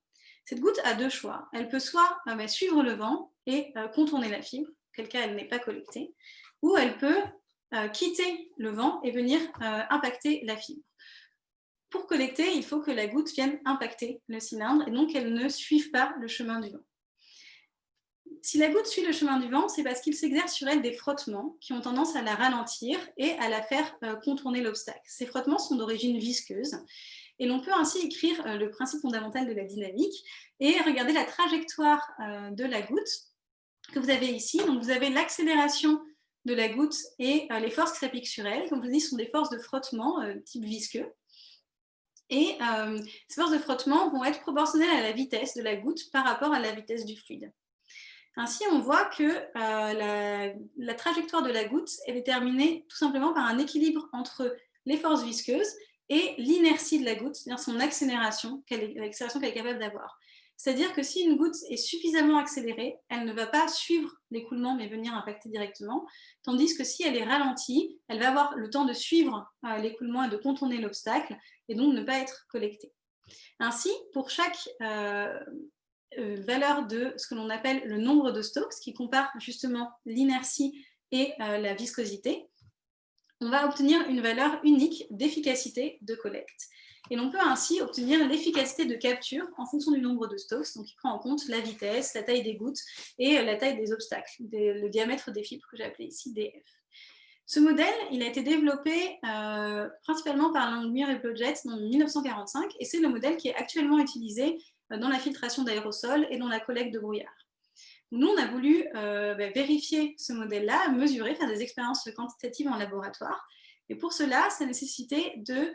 Cette goutte a deux choix. Elle peut soit suivre le vent et contourner la fibre, auquel cas elle n'est pas collectée, ou elle peut quitter le vent et venir impacter la fibre. Pour collecter, il faut que la goutte vienne impacter le cylindre et donc elle ne suive pas le chemin du vent. Si la goutte suit le chemin du vent, c'est parce qu'il s'exerce sur elle des frottements qui ont tendance à la ralentir et à la faire contourner l'obstacle. Ces frottements sont d'origine visqueuse et l'on peut ainsi écrire le principe fondamental de la dynamique et regarder la trajectoire de la goutte que vous avez ici. Donc vous avez l'accélération de la goutte et les forces qui s'appliquent sur elle. Comme je vous dis, ce sont des forces de frottement type visqueux. Et ces forces de frottement vont être proportionnelles à la vitesse de la goutte par rapport à la vitesse du fluide. Ainsi, on voit que la trajectoire de la goutte est déterminée tout simplement par un équilibre entre les forces visqueuses et l'inertie de la goutte, c'est-à-dire son accélération, l'accélération qu'elle est capable d'avoir. C'est-à-dire que si une goutte est suffisamment accélérée, elle ne va pas suivre l'écoulement mais venir impacter directement, tandis que si elle est ralentie, elle va avoir le temps de suivre l'écoulement et de contourner l'obstacle et donc ne pas être collectée. Ainsi, pour chaque valeur de ce que l'on appelle le nombre de Stokes, qui compare justement l'inertie et la viscosité, on va obtenir une valeur unique d'efficacité de collecte. Et l'on peut ainsi obtenir l'efficacité de capture en fonction du nombre de Stokes, donc qui prend en compte la vitesse, la taille des gouttes et la taille des obstacles, le diamètre des fibres que j'ai appelé ici DF. Ce modèle, il a été développé principalement par Langmuir et Blodgett en 1945 et c'est le modèle qui est actuellement utilisé dans la filtration d'aérosols et dans la collecte de brouillard. Nous, on a voulu vérifier ce modèle-là, mesurer, faire des expériences quantitatives en laboratoire. Et pour cela, ça nécessitait de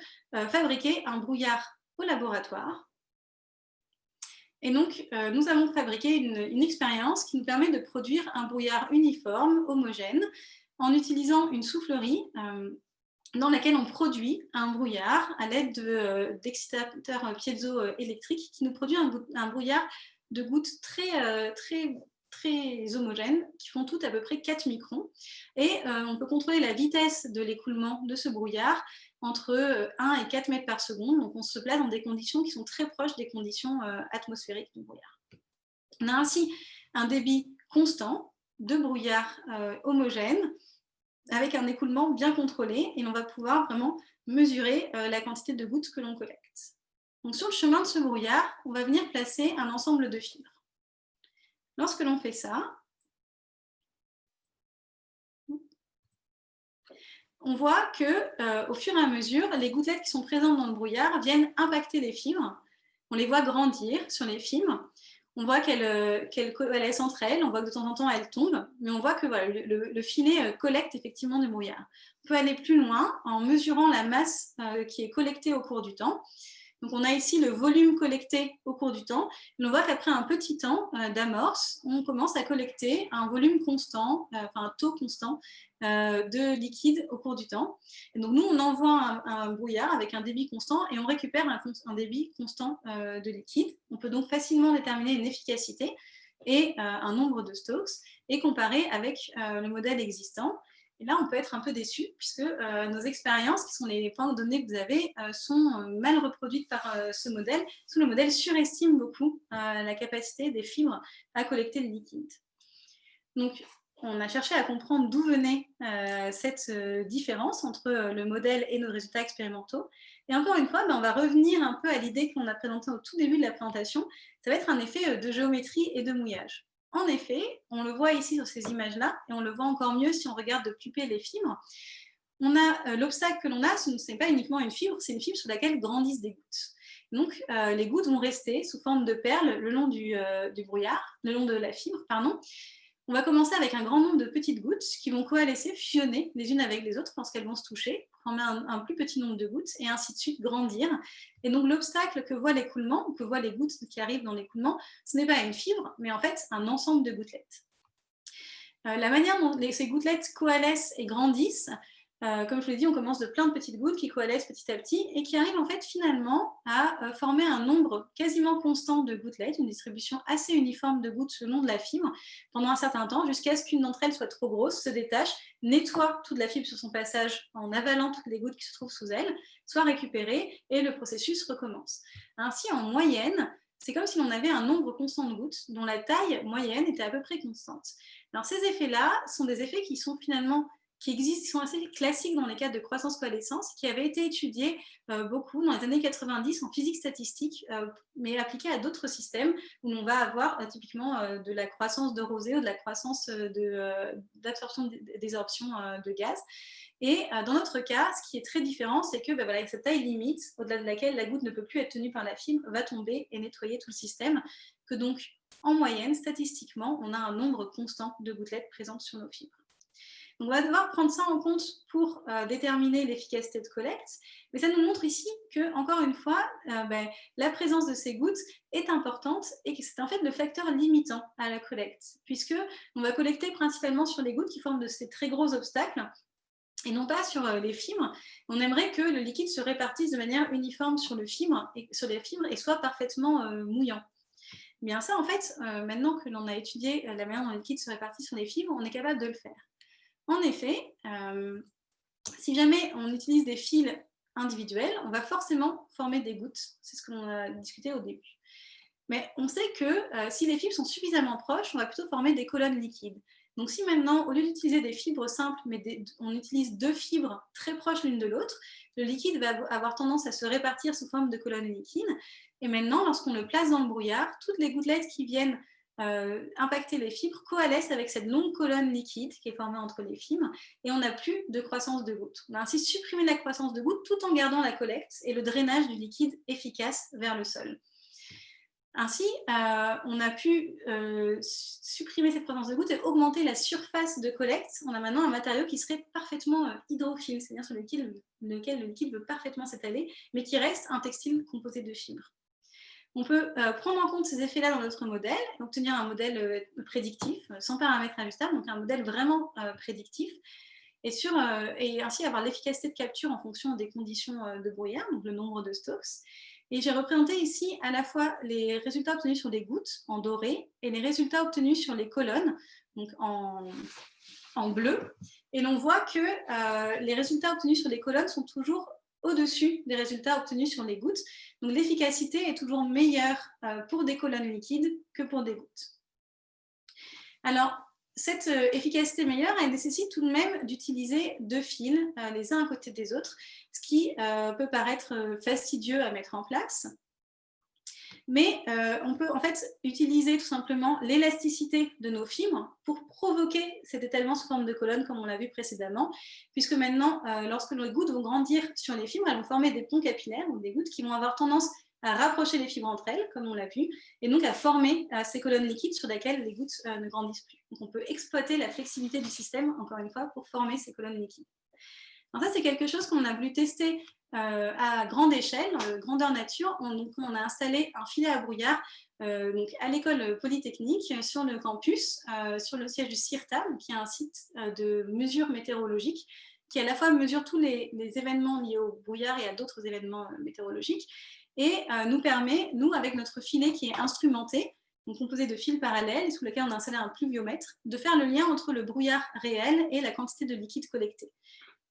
fabriquer un brouillard au laboratoire. Et donc, nous avons fabriqué une expérience qui nous permet de produire un brouillard uniforme, homogène, en utilisant une soufflerie dans laquelle on produit un brouillard à l'aide d'excitateurs piézoélectriques qui nous produit un brouillard de gouttes très homogènes qui font toutes à peu près 4 microns. Et on peut contrôler la vitesse de l'écoulement de ce brouillard entre 1 et 4 mètres par seconde. Donc on se place dans des conditions qui sont très proches des conditions atmosphériques du brouillard. On a ainsi un débit constant de brouillard homogène avec un écoulement bien contrôlé et on va pouvoir vraiment mesurer la quantité de gouttes que l'on collecte. Donc sur le chemin de ce brouillard, on va venir placer un ensemble de fibres. Lorsque l'on fait ça, on voit qu'au fur et à mesure, les gouttelettes qui sont présentes dans le brouillard viennent impacter les fibres. On les voit grandir sur les fibres. On voit qu'elles coalescent entre elles, on voit que de temps en temps elles tombent, mais on voit que voilà, le filet collecte effectivement du brouillard. On peut aller plus loin en mesurant la masse qui est collectée au cours du temps. Donc on a ici le volume collecté au cours du temps. Et on voit qu'après un petit temps d'amorce, on commence à collecter un volume constant, un taux constant de liquide au cours du temps. Et donc nous, on envoie un brouillard avec un débit constant et on récupère un débit constant de liquide. On peut donc facilement déterminer une efficacité et un nombre de Stokes et comparer avec le modèle existant. Et là, on peut être un peu déçu puisque nos expériences, qui sont les points de données que vous avez, sont mal reproduites par ce modèle. Parce que le modèle surestime beaucoup la capacité des fibres à collecter le liquide. Donc, on a cherché à comprendre d'où venait cette différence entre le modèle et nos résultats expérimentaux. Et encore une fois, on va revenir un peu à l'idée qu'on a présentée au tout début de la présentation. Ça va être un effet de géométrie et de mouillage. En effet, on le voit ici sur ces images-là, et on le voit encore mieux si on regarde de plus près les fibres. On a l'obstacle que l'on a, ce n'est pas uniquement une fibre, c'est une fibre sur laquelle grandissent des gouttes. Donc, les gouttes vont rester sous forme de perles le long du brouillard, le long de la fibre, pardon. On va commencer avec un grand nombre de petites gouttes qui vont coalescer, fusionner les unes avec les autres lorsqu'elles vont se toucher, former un plus petit nombre de gouttes et ainsi de suite grandir. Et donc l'obstacle que voit l'écoulement, que voient les gouttes qui arrivent dans l'écoulement, ce n'est pas une fibre, mais en fait un ensemble de gouttelettes. La manière dont ces gouttelettes coalescent et grandissent Comme je vous l'ai dit, on commence de plein de petites gouttes qui coalescent petit à petit et qui arrivent en fait finalement à former un nombre quasiment constant de gouttelettes, une distribution assez uniforme de gouttes selon de la fibre pendant un certain temps, jusqu'à ce qu'une d'entre elles soit trop grosse, se détache, nettoie toute la fibre sur son passage en avalant toutes les gouttes qui se trouvent sous elle, soit récupérée et le processus recommence. Ainsi, en moyenne, c'est comme si on avait un nombre constant de gouttes dont la taille moyenne était à peu près constante. Alors ces effets-là sont des effets qui sont finalement qui existent, qui sont assez classiques dans les cas de croissance-coalescence, qui avaient été étudiés beaucoup dans les années 90 en physique statistique, mais appliqués à d'autres systèmes où on va avoir typiquement de la croissance de rosée ou de la croissance d'absorption, désorption de gaz. Et dans notre cas, ce qui est très différent, c'est que voilà, avec cette taille limite, au-delà de laquelle la goutte ne peut plus être tenue par la fibre, va tomber et nettoyer tout le système, que donc, en moyenne, statistiquement, on a un nombre constant de gouttelettes présentes sur nos fibres. Donc, on va devoir prendre ça en compte pour déterminer l'efficacité de collecte, mais ça nous montre ici que, encore une fois, la présence de ces gouttes est importante et que c'est en fait le facteur limitant à la collecte, puisqu'on va collecter principalement sur les gouttes qui forment de ces très gros obstacles et non pas sur les fibres. On aimerait que le liquide se répartisse de manière uniforme sur les fibres et soit parfaitement mouillant. Bien ça, en fait, maintenant que l'on a étudié la manière dont le liquide se répartit sur les fibres, on est capable de le faire. En effet, si jamais on utilise des fils individuels, on va forcément former des gouttes. C'est ce que l'on a discuté au début. Mais on sait que si les fibres sont suffisamment proches, on va plutôt former des colonnes liquides. Donc si maintenant, au lieu d'utiliser des fibres simples, mais on utilise deux fibres très proches l'une de l'autre, le liquide va avoir tendance à se répartir sous forme de colonnes liquides. Et maintenant, lorsqu'on le place dans le brouillard, toutes les gouttelettes qui viennent impacter les fibres coalescent avec cette longue colonne liquide qui est formée entre les fibres et on n'a plus de croissance de gouttes. On a ainsi supprimé la croissance de gouttes tout en gardant la collecte et le drainage du liquide efficace vers le sol. Ainsi, on a pu supprimer cette croissance de gouttes et augmenter la surface de collecte. On a maintenant un matériau qui serait parfaitement hydrophile, c'est-à-dire sur lequel le liquide veut parfaitement s'étaler, mais qui reste un textile composé de fibres. On peut prendre en compte ces effets-là dans notre modèle et obtenir un modèle prédictif, sans paramètres ajustables, donc un modèle vraiment prédictif, et ainsi avoir l'efficacité de capture en fonction des conditions de brouillard, donc le nombre de Stokes. Et j'ai représenté ici à la fois les résultats obtenus sur les gouttes en doré et les résultats obtenus sur les colonnes, donc en bleu. Et l'on voit que les résultats obtenus sur les colonnes sont toujours au-dessus des résultats obtenus sur les gouttes. Donc l'efficacité est toujours meilleure pour des colonnes liquides que pour des gouttes. Alors, cette efficacité meilleure, elle nécessite tout de même d'utiliser deux fils, les uns à côté des autres, ce qui peut paraître fastidieux à mettre en place. Mais on peut en fait utiliser tout simplement l'élasticité de nos fibres pour provoquer cet étalement sous forme de colonne, comme on l'a vu précédemment, puisque maintenant, lorsque les gouttes vont grandir sur les fibres, elles vont former des ponts capillaires, ou des gouttes qui vont avoir tendance à rapprocher les fibres entre elles, comme on l'a vu, et donc à former ces colonnes liquides sur lesquelles les gouttes ne grandissent plus. Donc on peut exploiter la flexibilité du système, encore une fois, pour former ces colonnes liquides. Alors ça, c'est quelque chose qu'on a voulu tester à grande échelle, grandeur nature. On a installé un filet à brouillard donc à l'école polytechnique sur le campus, sur le siège du CIRTAM, qui est un site de mesure météorologique, qui à la fois mesure tous les événements liés au brouillard et à d'autres événements météorologiques, et nous permet, nous, avec notre filet qui est instrumenté, donc composé de fils parallèles et sous lequel on a installé un pluviomètre, de faire le lien entre le brouillard réel et la quantité de liquide collecté.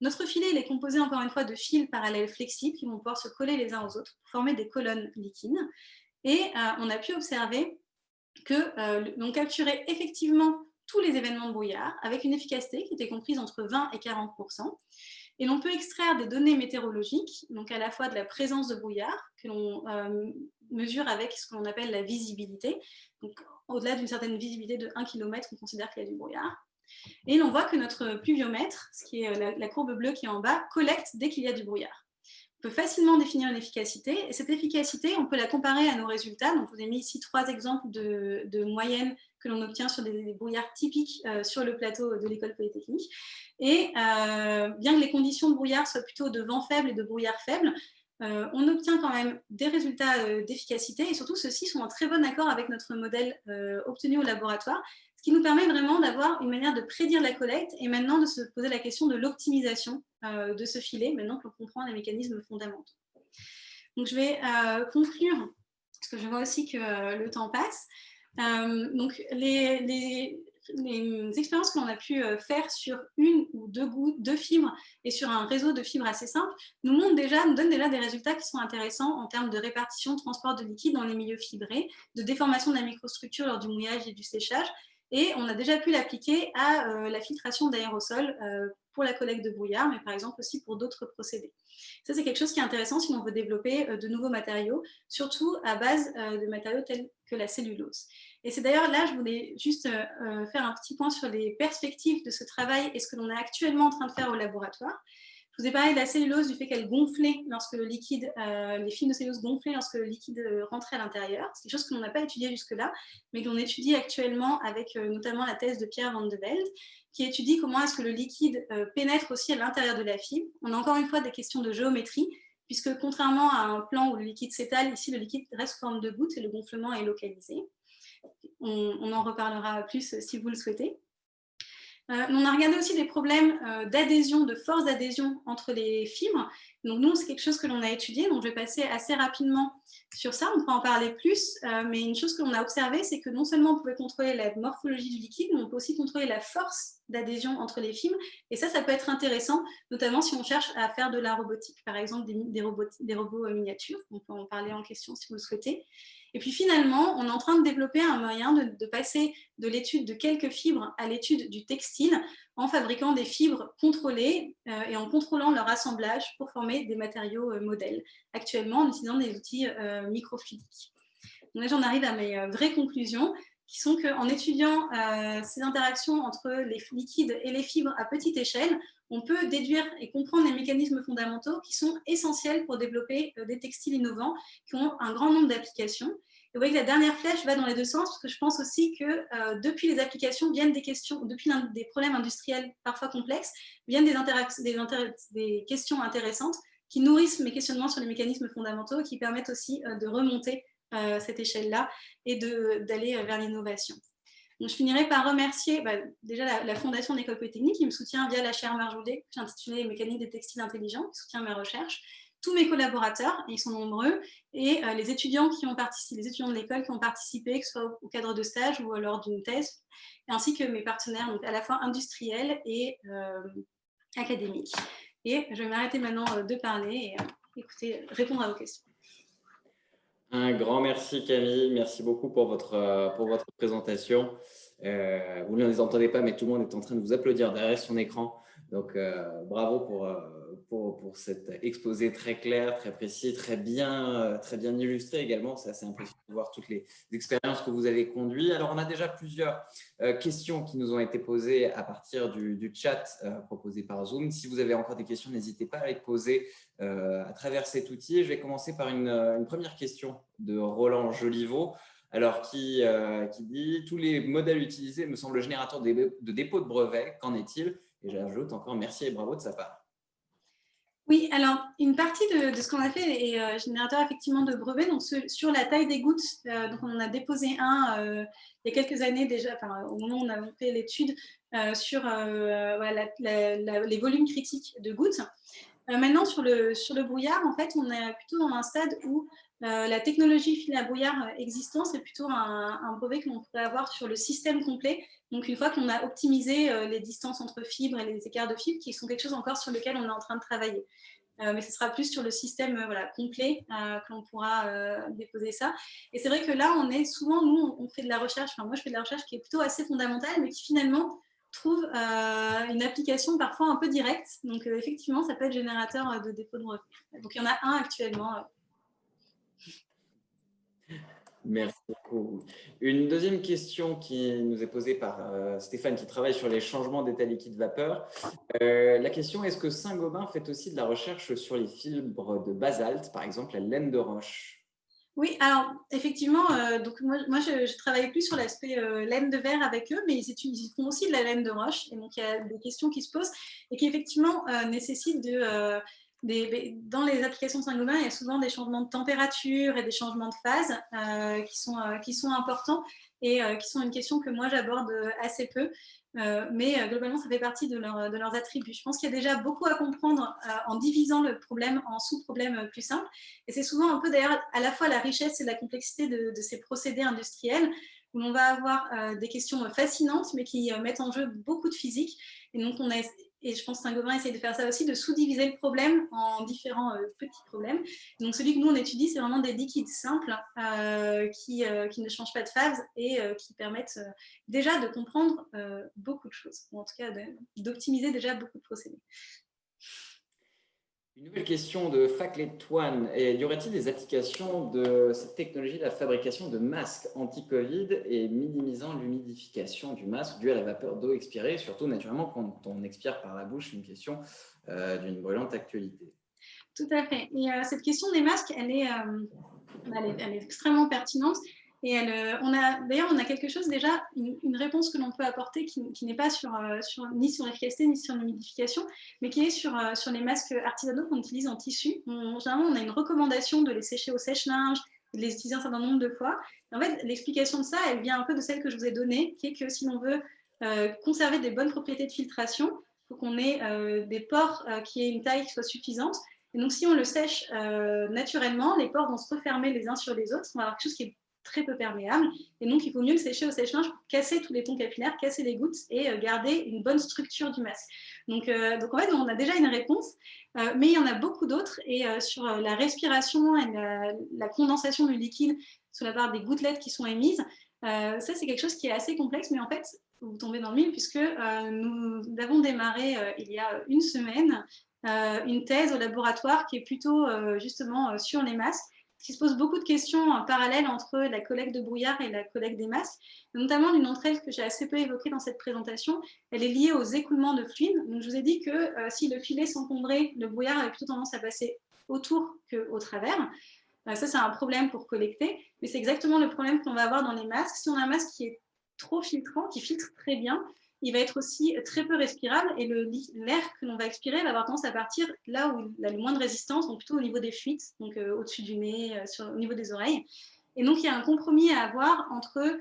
Notre filet il est composé encore une fois de fils parallèles flexibles qui vont pouvoir se coller les uns aux autres pour former des colonnes liquides. Et on a pu observer que l'on capturait effectivement tous les événements de brouillard avec une efficacité qui était comprise entre 20 et 40%. Et l'on peut extraire des données météorologiques, donc à la fois de la présence de brouillard, que l'on mesure avec ce qu'on appelle la visibilité. Donc au-delà d'une certaine visibilité de 1 km, on considère qu'il y a du brouillard. Et l'on voit que notre pluviomètre, ce qui est la courbe bleue qui est en bas, collecte dès qu'il y a du brouillard. On peut facilement définir une efficacité, et cette efficacité, on peut la comparer à nos résultats. Donc, je vous ai mis ici 3 exemples de moyennes que l'on obtient sur des brouillards typiques sur le plateau de l'école polytechnique. Et bien que les conditions de brouillard soient plutôt de vent faible et de brouillard faible, on obtient quand même des résultats d'efficacité et surtout ceux-ci sont en très bon accord avec notre modèle obtenu au laboratoire, ce qui nous permet vraiment d'avoir une manière de prédire la collecte et maintenant de se poser la question de l'optimisation de ce filet, maintenant que l'on comprend les mécanismes fondamentaux. Donc, je vais conclure, parce que je vois aussi que le temps passe. Donc, les expériences que l'on a pu faire sur une ou deux fibres et sur un réseau de fibres assez simple nous donnent déjà des résultats qui sont intéressants en termes de répartition, de transport de liquide dans les milieux fibrés, de déformation de la microstructure lors du mouillage et du séchage. Et on a déjà pu l'appliquer à la filtration d'aérosols pour la collecte de brouillard, mais par exemple aussi pour d'autres procédés. Ça, c'est quelque chose qui est intéressant si on veut développer de nouveaux matériaux, surtout à base de matériaux tels que la cellulose. Et c'est d'ailleurs là, je voulais juste faire un petit point sur les perspectives de ce travail et ce que l'on est actuellement en train de faire au laboratoire. Je vous ai parlé de la cellulose, du fait qu'elle gonflait lorsque le liquide, les fils de cellulose gonflaient lorsque le liquide rentrait à l'intérieur. C'est quelque chose que l'on n'a pas étudié jusque-là, mais que l'on étudie actuellement avec notamment la thèse de Pierre Van de Velde, qui étudie comment est-ce que le liquide pénètre aussi à l'intérieur de la fibre. On a encore une fois des questions de géométrie, puisque contrairement à un plan où le liquide s'étale, ici le liquide reste sous forme de goutte et le gonflement est localisé. On en reparlera plus si vous le souhaitez. On a regardé aussi des problèmes d'adhésion, de force d'adhésion entre les fibres. Donc nous, c'est quelque chose que l'on a étudié, donc je vais passer assez rapidement sur ça, on peut en parler plus, mais une chose que l'on a observée, c'est que non seulement on pouvait contrôler la morphologie du liquide, mais on peut aussi contrôler la force d'adhésion entre les fibres, et ça peut être intéressant, notamment si on cherche à faire de la robotique, par exemple des robots miniatures, on peut en parler en question si vous le souhaitez. Et puis finalement, on est en train de développer un moyen de passer de l'étude de quelques fibres à l'étude du textile en fabriquant des fibres contrôlées et en contrôlant leur assemblage pour former des matériaux modèles, actuellement en utilisant des outils microfluidiques. Donc là, j'en arrive à mes vraies conclusions, qui sont qu'en étudiant ces interactions entre les liquides et les fibres à petite échelle, on peut déduire et comprendre les mécanismes fondamentaux qui sont essentiels pour développer des textiles innovants qui ont un grand nombre d'applications. Et vous voyez que la dernière flèche va dans les deux sens, parce que je pense aussi que depuis les applications viennent des questions, depuis des problèmes industriels parfois complexes, viennent des questions intéressantes qui nourrissent mes questionnements sur les mécanismes fondamentaux et qui permettent aussi de remonter cette échelle-là et d'aller vers l'innovation. Donc, je finirai par remercier déjà la Fondation de l'École Polytechnique qui me soutient via la chaire Marjoulet, que j'ai intitulée Mécanique des textiles intelligents, qui soutient ma recherche, tous mes collaborateurs, et ils sont nombreux, et les étudiants qui ont participé, les étudiants de l'école qui ont participé, que ce soit au cadre de stage ou lors d'une thèse, ainsi que mes partenaires, donc à la fois industriels et académiques. Et je vais m'arrêter maintenant de parler et répondre à vos questions. Un grand merci Camille, merci beaucoup pour votre présentation. Vous ne les entendez pas, mais tout le monde est en train de vous applaudir derrière son écran. Donc bravo pour cet exposé très clair, très précis, très bien illustré également. C'est assez impressionnant de voir toutes les expériences que vous avez conduites. Alors on a déjà plusieurs questions qui nous ont été posées à partir du chat proposé par Zoom. Si vous avez encore des questions, n'hésitez pas à les poser à travers cet outil. Je vais commencer par une première question de Roland Joliveau. Alors, qui dit « Tous les modèles utilisés me semblent générateurs de dépôt de brevets. Qu'en est-il » Et j'ajoute encore merci et bravo de sa part. Oui, alors une partie de ce qu'on a fait est générateur effectivement de brevets. Donc sur la taille des gouttes, donc on en a déposé un il y a quelques années déjà, au moment où on a fait l'étude sur les volumes critiques de gouttes. Maintenant, sur le brouillard, en fait, on est plutôt dans un stade où la technologie fil à brouillard existante, c'est plutôt un brevet que l'on pourrait avoir sur le système complet. Donc, une fois qu'on a optimisé les distances entre fibres et les écarts de fibres, qui sont quelque chose encore sur lequel on est en train de travailler. Mais ce sera plus sur le système complet que l'on pourra déposer ça. Et c'est vrai que là, on est souvent, nous, on fait de la recherche, moi je fais de la recherche qui est plutôt assez fondamentale, mais qui finalement trouve une application parfois un peu directe. Donc effectivement, ça peut être générateur de dépôt de brevets. Donc il y en a un actuellement. Merci beaucoup. Une deuxième question qui nous est posée par Stéphane qui travaille sur les changements d'état liquide-vapeur. La question, est-ce que Saint-Gobain fait aussi de la recherche sur les fibres de basalte, par exemple la laine de roche? Oui, alors effectivement, donc moi je travaille plus sur l'aspect laine de verre avec eux, mais ils font aussi de la laine de roche. Et donc il y a des questions qui se posent et qui effectivement nécessitent dans les applications de Saint-Gobain, il y a souvent des changements de température et des changements de phase qui sont importants. et qui sont une question que moi j'aborde assez peu. Mais globalement, ça fait partie de leurs attributs. Je pense qu'il y a déjà beaucoup à comprendre en divisant le problème en sous-problèmes plus simples. Et c'est souvent un peu d'ailleurs à la fois la richesse et la complexité de ces procédés industriels, où l'on va avoir des questions fascinantes, mais qui mettent en jeu beaucoup de physique. Et donc, et je pense que Saint-Gobain essaye de faire ça aussi, de sous-diviser le problème en différents petits problèmes. Donc, celui que nous, on étudie, c'est vraiment des liquides simples qui ne changent pas de phase et qui permettent déjà de comprendre beaucoup de choses, ou en tout cas d'optimiser déjà beaucoup de procédés. Une nouvelle question de Faclet-Toine. Y aurait-il des applications de cette technologie de la fabrication de masques anti-Covid et minimisant l'humidification du masque due à la vapeur d'eau expirée, surtout naturellement quand on expire par la bouche, une question d'une brûlante actualité. Tout à fait. Et cette question des masques, elle est extrêmement pertinente. Et d'ailleurs, on a quelque chose déjà, une réponse que l'on peut apporter qui n'est pas ni sur l'efficacité ni sur l'humidification, mais qui est sur les masques artisanaux qu'on utilise en tissu. Généralement, on a une recommandation de les sécher au sèche-linge, de les utiliser un certain nombre de fois. Et en fait, l'explication de ça, elle vient un peu de celle que je vous ai donnée, qui est que si l'on veut conserver des bonnes propriétés de filtration, il faut qu'on ait des pores qui aient une taille qui soit suffisante. Et donc, si on le sèche naturellement, les pores vont se refermer les uns sur les autres. On va avoir quelque chose qui est très peu perméable. Et donc, il vaut mieux le sécher au sèche-linge pour casser tous les ponts capillaires, casser les gouttes et garder une bonne structure du masque. Donc en fait, on a déjà une réponse, mais il y en a beaucoup d'autres. Et sur la respiration et la condensation du liquide sous la part des gouttelettes qui sont émises, ça, c'est quelque chose qui est assez complexe, mais en fait, vous tombez dans le mille puisque nous avons démarré il y a une semaine une thèse au laboratoire qui est plutôt justement sur les masques, qui se pose beaucoup de questions en parallèle entre la collecte de brouillard et la collecte des masques, notamment l'une d'entre elles que j'ai assez peu évoquée dans cette présentation, elle est liée aux écoulements de fluide. Donc, je vous ai dit que si le filet s'encombrait, le brouillard avait plutôt tendance à passer autour qu'au travers. Ça, c'est un problème pour collecter, mais c'est exactement le problème qu'on va avoir dans les masques. Si on a un masque qui est trop filtrant, qui filtre très bien, il va être aussi très peu respirable et l'air que l'on va expirer va avoir tendance à partir là où il a le moins de résistance, donc plutôt au niveau des fuites, donc au-dessus du nez, au niveau des oreilles. Et donc, il y a un compromis à avoir entre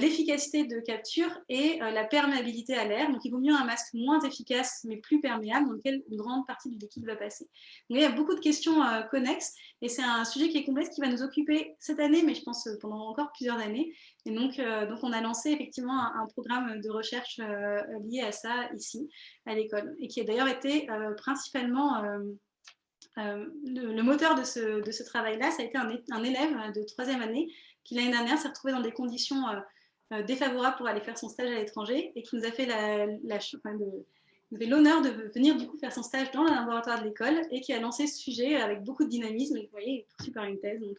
l'efficacité de capture et la perméabilité à l'air. Donc, il vaut mieux un masque moins efficace, mais plus perméable, dans lequel une grande partie du liquide va passer. Donc, il y a beaucoup de questions connexes, et c'est un sujet qui est complexe, qui va nous occuper cette année, mais je pense pendant encore plusieurs années. Et donc on a lancé effectivement un programme de recherche lié à ça ici, à l'école, et qui a d'ailleurs été principalement... le moteur de ce travail-là, ça a été un élève de troisième année qui, l'année dernière, s'est retrouvé dans des conditions défavorables pour aller faire son stage à l'étranger et qui nous a fait l'honneur de venir du coup faire son stage dans le laboratoire de l'école et qui a lancé ce sujet avec beaucoup de dynamisme. Et vous voyez, il est poursuivi par une thèse. Donc,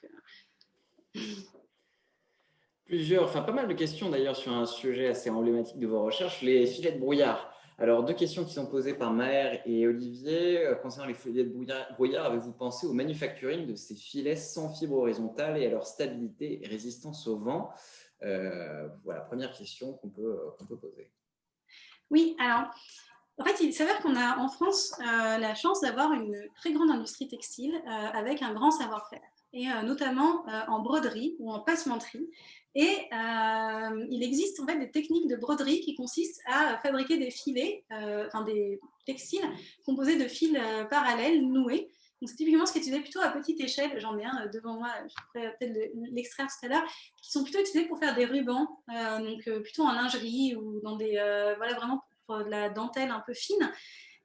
pas mal de questions d'ailleurs sur un sujet assez emblématique de vos recherches, les filets de brouillard. Alors, deux questions qui sont posées par Maher et Olivier. Concernant les filets de brouillard, avez-vous pensé au manufacturing de ces filets sans fibre horizontale et à leur stabilité et résistance au vent? Voilà, première question qu'on peut poser. Oui, alors, en fait, il s'avère qu'on a en France la chance d'avoir une très grande industrie textile avec un grand savoir-faire, et notamment en broderie ou en passementerie. Et il existe en fait des techniques de broderie qui consistent à fabriquer des filets, des textiles composés de fils parallèles noués. Donc, c'est typiquement ce qui est utilisé plutôt à petite échelle. J'en ai un devant moi, je pourrais peut-être l'extraire tout à l'heure, qui sont plutôt utilisés pour faire des rubans, donc plutôt en lingerie ou dans des voilà, vraiment pour de la dentelle un peu fine.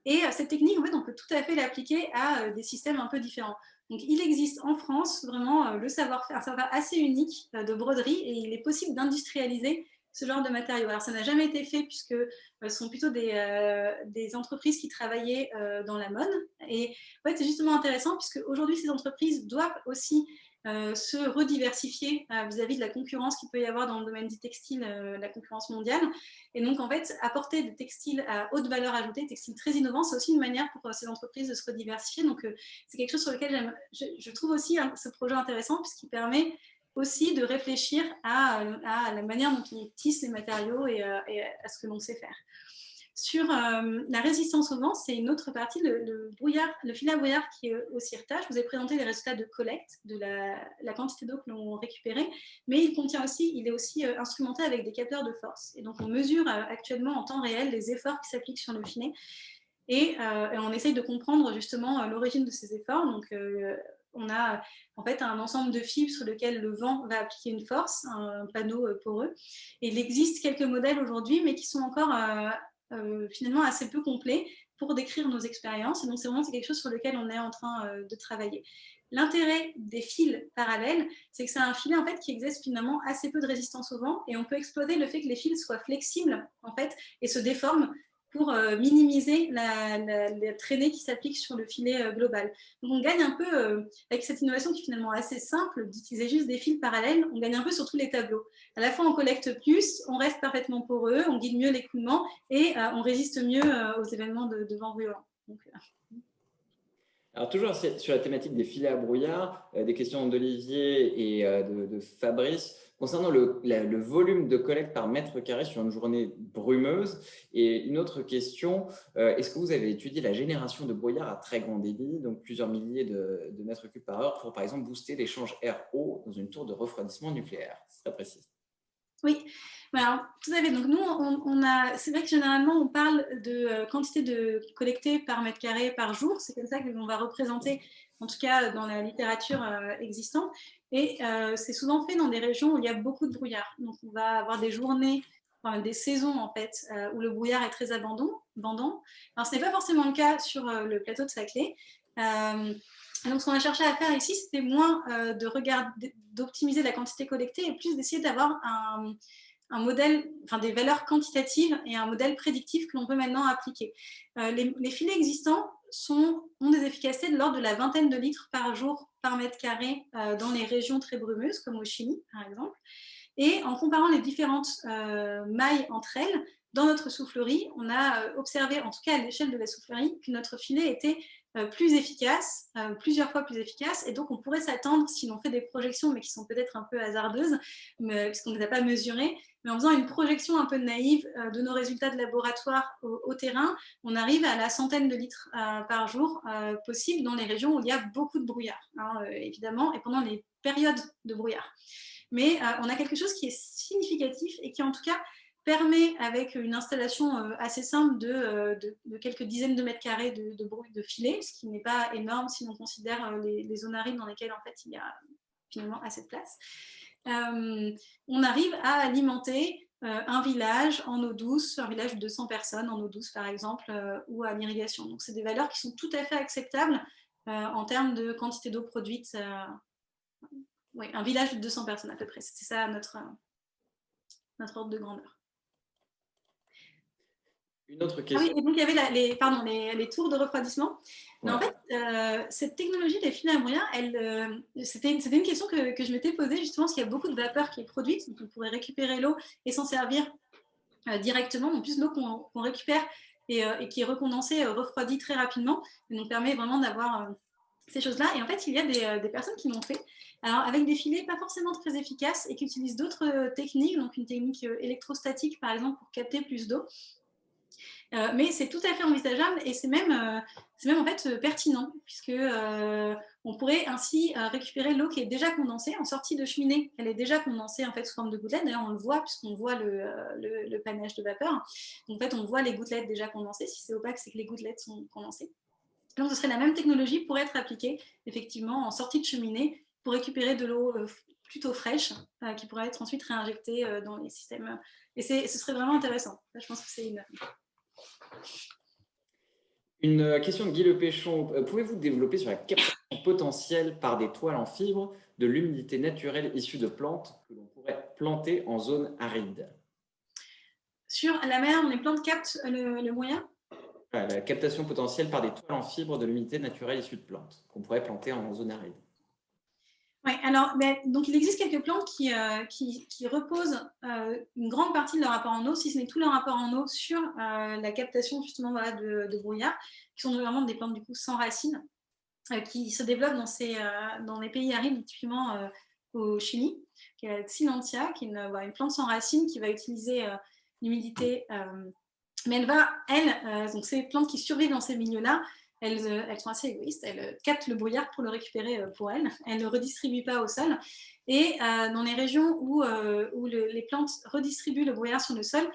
Et cette technique, en fait, on peut tout à fait l'appliquer à des systèmes un peu différents. Donc, il existe en France vraiment un savoir-faire assez unique de broderie, et il est possible d'industrialiser ce genre de matériaux. Alors, ça n'a jamais été fait puisque ce sont plutôt des entreprises qui travaillaient dans la mode. Et en fait, c'est justement intéressant puisque aujourd'hui, ces entreprises doivent aussi se rediversifier vis-à-vis de la concurrence qu'il peut y avoir dans le domaine du textile, la concurrence mondiale. Et donc, en fait, apporter des textiles à haute valeur ajoutée, des textiles très innovants, c'est aussi une manière pour ces entreprises de se rediversifier. Donc, c'est quelque chose sur lequel je trouve aussi ce projet intéressant puisqu'il permet aussi de réfléchir à la manière dont on tisse les matériaux et à ce que l'on sait faire. Sur la résistance au vent, c'est une autre partie, le filet à brouillard qui est au CIRTA. Je vous ai présenté les résultats de collecte de la quantité d'eau que l'on récupérait, mais il est aussi instrumenté avec des capteurs de force. Et donc, on mesure actuellement en temps réel les efforts qui s'appliquent sur le filet et on essaye de comprendre justement l'origine de ces efforts. Donc, on a en fait un ensemble de fibres sur lequel le vent va appliquer une force, un panneau poreux. Et il existe quelques modèles aujourd'hui, mais qui sont encore finalement assez peu complets pour décrire nos expériences. Et donc, c'est quelque chose sur lequel on est en train de travailler. L'intérêt des fils parallèles, c'est que c'est un filet en fait, qui exerce finalement assez peu de résistance au vent et on peut exploiter le fait que les fils soient flexibles en fait, et se déforment pour minimiser la traînée qui s'applique sur le filet global. Donc on gagne un peu, avec cette innovation qui est finalement assez simple, d'utiliser juste des fils parallèles, on gagne un peu sur tous les tableaux. À la fois on collecte plus, on reste parfaitement poreux, on guide mieux l'écoulement et on résiste mieux aux événements de vent violent. Donc, Alors, toujours sur la thématique des filets à brouillard, des questions d'Olivier et de Fabrice concernant le volume de collecte par mètre carré sur une journée brumeuse. Et une autre question, est-ce que vous avez étudié la génération de brouillard à très grand débit, donc plusieurs milliers de mètres cubes par heure, pour par exemple booster l'échange air-eau dans une tour de refroidissement nucléaire? C'est très précis. Oui, alors, tout à fait. Donc nous, c'est vrai que généralement, on parle de quantité de collectée par mètre carré par jour. C'est comme ça que l'on va représenter, en tout cas dans la littérature existante. Et c'est souvent fait dans des régions où il y a beaucoup de brouillard. Donc on va avoir des journées, enfin, des saisons en fait, où le brouillard est très abondant. Alors ce n'est pas forcément le cas sur le plateau de Saclay. Donc, ce qu'on a cherché à faire ici, c'était moins d'optimiser la quantité collectée et plus d'essayer d'avoir un modèle, enfin des valeurs quantitatives et un modèle prédictif que l'on peut maintenant appliquer. Les filets existants ont des efficacités de l'ordre de la vingtaine de litres par jour par mètre carré dans les régions très brumeuses, comme au Chili, par exemple. Et en comparant les différentes mailles entre elles, dans notre soufflerie, on a observé, en tout cas à l'échelle de la soufflerie, que notre filet était plus efficace, plusieurs fois plus efficace, et donc on pourrait s'attendre, si l'on fait des projections, mais qui sont peut-être un peu hasardeuses, puisqu'on ne les a pas mesurées, mais en faisant une projection un peu naïve de nos résultats de laboratoire au terrain, on arrive à la centaine de litres par jour possible dans les régions où il y a beaucoup de brouillard, hein, évidemment, et pendant les périodes de brouillard. Mais on a quelque chose qui est significatif et qui en tout cas permet, avec une installation assez simple de quelques dizaines de mètres carrés de filet, ce qui n'est pas énorme si on considère les zones arides dans lesquelles en fait, il y a finalement assez de place. On arrive à alimenter un village en eau douce, un village de 200 personnes en eau douce par exemple, ou à l'irrigation. Donc c'est des valeurs qui sont tout à fait acceptables en termes de quantité d'eau produite. Oui, un village de 200 personnes à peu près. C'est ça notre ordre de grandeur. Une autre Ah question. oui, et donc il y avait les tours de refroidissement. Mais en fait, cette technologie des filets à brouillard, c'était une question que je m'étais posée justement parce qu'il y a beaucoup de vapeur qui est produite. Donc on pourrait récupérer l'eau et s'en servir directement. En plus, l'eau qu'on récupère et qui est recondensée refroidit très rapidement et nous permet vraiment d'avoir ces choses-là. Et en fait, il y a des personnes qui l'ont fait. Alors, avec des filets pas forcément très efficaces et qui utilisent d'autres techniques, donc une technique électrostatique, par exemple, pour capter plus d'eau. Mais c'est tout à fait envisageable et c'est même en fait pertinent puisque on pourrait ainsi récupérer l'eau qui est déjà condensée en sortie de cheminée. Elle est déjà condensée en fait sous forme de gouttelettes. D'ailleurs, on le voit puisqu'on voit le panache de vapeur. Donc, en fait, on voit les gouttelettes déjà condensées. Si c'est opaque, c'est que les gouttelettes sont condensées. Donc, ce serait la même technologie pour être appliquée effectivement en sortie de cheminée pour récupérer de l'eau plutôt fraîche qui pourrait être ensuite réinjectée dans les systèmes. Et ce serait vraiment intéressant. Là, je pense que c'est Une question de Guy Le Péchon. Pouvez-vous développer sur la captation potentielle par des toiles en fibre de l'humidité naturelle issue de plantes que l'on pourrait planter en zone aride? Sur la mer, les plantes captent le moyen. La captation potentielle par des toiles en fibre de l'humidité naturelle issue de plantes qu'on pourrait planter en zone aride. Oui, alors, donc il existe quelques plantes qui reposent une grande partie de leur apport en eau, si ce n'est tout leur apport en eau, sur la captation justement de brouillard, qui sont vraiment des plantes du coup sans racines, qui se développent dans les pays arides, typiquement au Chili, qui est la Xylanthia, qui est une plante sans racines qui va utiliser l'humidité Mais donc ces plantes qui survivent dans ces milieux-là, elles sont assez égoïstes, elles captent le brouillard pour le récupérer pour elles, elles ne le redistribuent pas au sol. Et dans les régions où les plantes redistribuent le brouillard sur le sol,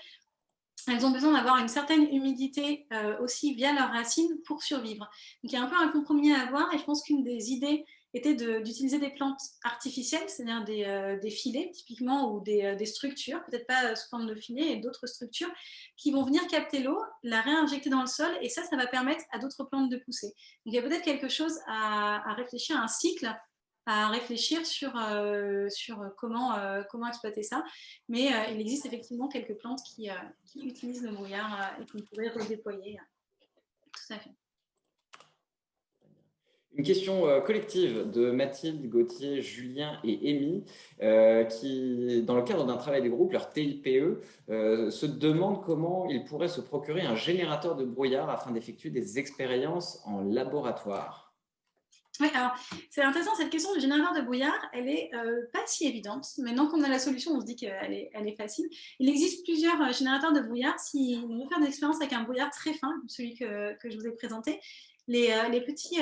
elles ont besoin d'avoir une certaine humidité aussi via leurs racines pour survivre. Donc il y a un peu un compromis à avoir, et je pense qu'une des idées était d'utiliser des plantes artificielles, c'est-à-dire des filets typiquement, ou des structures, peut-être pas sous forme de filets, et d'autres structures qui vont venir capter l'eau, la réinjecter dans le sol, et ça va permettre à d'autres plantes de pousser. Donc il y a peut-être quelque chose à réfléchir, un cycle à réfléchir sur comment exploiter ça. Mais il existe effectivement quelques plantes qui utilisent le brouillard et qu'on pourrait redéployer. Tout à fait. Une question collective de Mathilde, Gauthier, Julien et Amy, qui, dans le cadre d'un travail de groupe, leur TIPE, se demandent comment ils pourraient se procurer un générateur de brouillard afin d'effectuer des expériences en laboratoire. Oui, alors c'est intéressant, cette question du générateur de brouillard, elle est pas si évidente. Maintenant qu'on a la solution, on se dit qu'elle est facile. Il existe plusieurs générateurs de brouillard. Si on veut faire des expériences avec un brouillard très fin, comme celui que je vous ai présenté, les petits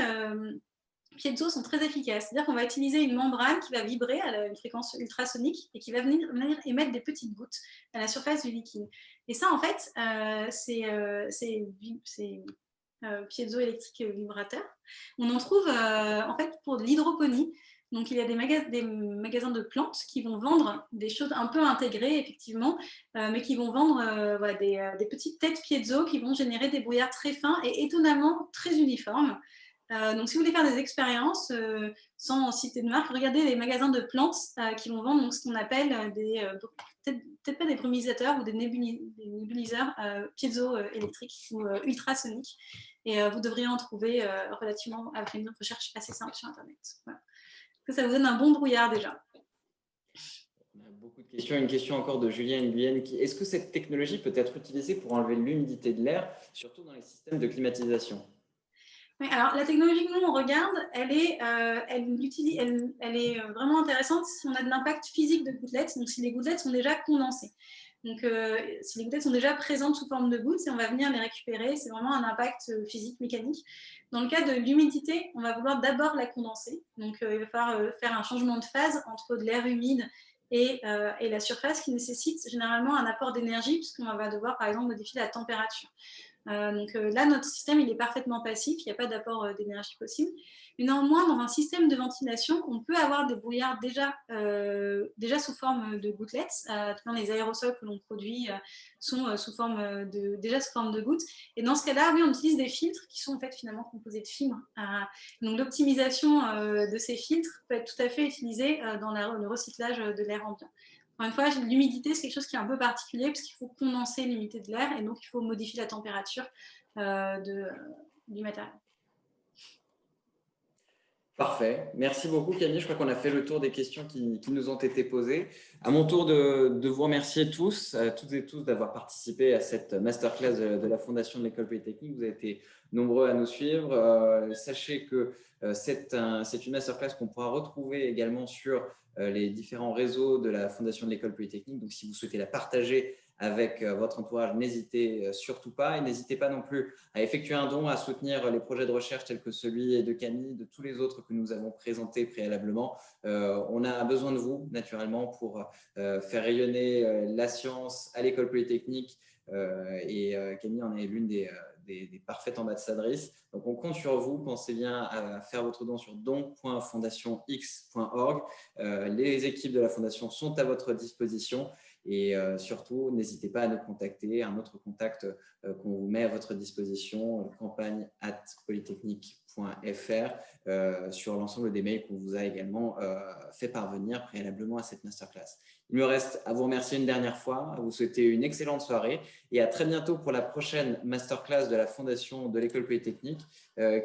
piezo sont très efficaces. C'est-à-dire qu'on va utiliser une membrane qui va vibrer à une fréquence ultrasonique et qui va venir émettre des petites gouttes à la surface du liquide. Et ça, en fait, c'est piézoélectrique vibrateur. On en trouve en fait pour de l'hydroponie. Donc il y a des magasins de plantes qui vont vendre des choses un peu intégrées effectivement, mais qui vont vendre des petites têtes piezo qui vont générer des brouillards très fins et étonnamment très uniformes. Donc si vous voulez faire des expériences, sans citer de marque, regardez les magasins de plantes qui vont vendre donc, ce qu'on appelle peut-être pas des brumisateurs ou des nébuliseurs piézoélectriques ou ultrasoniques. Et vous devriez en trouver relativement avec une recherche assez simple sur Internet. Voilà. Que ça vous donne un bon brouillard déjà. On a beaucoup de questions. Une question encore de Julien Nguyen. Est-ce que cette technologie peut être utilisée pour enlever l'humidité de l'air, surtout dans les systèmes de climatisation? Oui, alors la technologie que nous on regarde, elle est vraiment intéressante si on a de l'impact physique de gouttelettes, donc si les gouttelettes sont déjà condensées. Donc si les gouttelettes sont déjà présentes sous forme de gouttes et on va venir les récupérer, c'est vraiment un impact physique, mécanique. Dans le cas de l'humidité, on va vouloir d'abord la condenser. Donc il va falloir faire un changement de phase entre de l'air humide et la surface qui nécessite généralement un apport d'énergie puisqu'on va devoir par exemple modifier la température. Donc là, notre système, il est parfaitement passif, il n'y a pas d'apport d'énergie possible. Mais néanmoins, dans un système de ventilation, on peut avoir des brouillards déjà sous forme de gouttelettes. Les aérosols que l'on produit sont déjà sous forme de gouttes. Et dans ce cas-là, oui, on utilise des filtres qui sont en fait finalement composés de fibres. Donc l'optimisation de ces filtres peut être tout à fait utilisée dans le recyclage de l'air ambiant. Encore une fois, l'humidité, c'est quelque chose qui est un peu particulier parce qu'il faut condenser l'humidité de l'air et donc il faut modifier la température du matériel. Parfait. Merci beaucoup, Camille. Je crois qu'on a fait le tour des questions qui nous ont été posées. À mon tour de vous remercier toutes et tous d'avoir participé à cette masterclass de la Fondation de l'École Polytechnique. Vous avez été nombreux à nous suivre. Sachez que c'est une masterclass qu'on pourra retrouver également sur les différents réseaux de la Fondation de l'École Polytechnique. Donc, si vous souhaitez la partager avec votre entourage, n'hésitez surtout pas. Et n'hésitez pas non plus à effectuer un don, à soutenir les projets de recherche tels que celui de Camille, de tous les autres que nous avons présentés préalablement. On a besoin de vous, naturellement, pour faire rayonner la science à l'École Polytechnique. Et Camille en est l'une des parfaites ambassadrices. Donc, on compte sur vous. Pensez bien à faire votre don sur don.fondationx.org. Les équipes de la Fondation sont à votre disposition. Et surtout, n'hésitez pas à nous contacter. Un autre contact qu'on vous met à votre disposition, campagne@polytechnique.fr, sur l'ensemble des mails qu'on vous a également fait parvenir préalablement à cette masterclass. Il me reste à vous remercier une dernière fois, à vous souhaiter une excellente soirée et à très bientôt pour la prochaine masterclass de la Fondation de l'École Polytechnique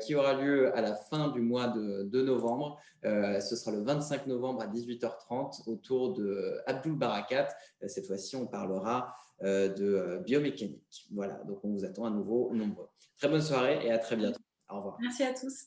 qui aura lieu à la fin du mois de novembre. Ce sera le 25 novembre à 18h30 autour de Abdul Barakat. Cette fois-ci, on parlera de biomécanique. Voilà, donc on vous attend à nouveau nombreux. Très bonne soirée et à très bientôt. Au revoir. Merci à tous.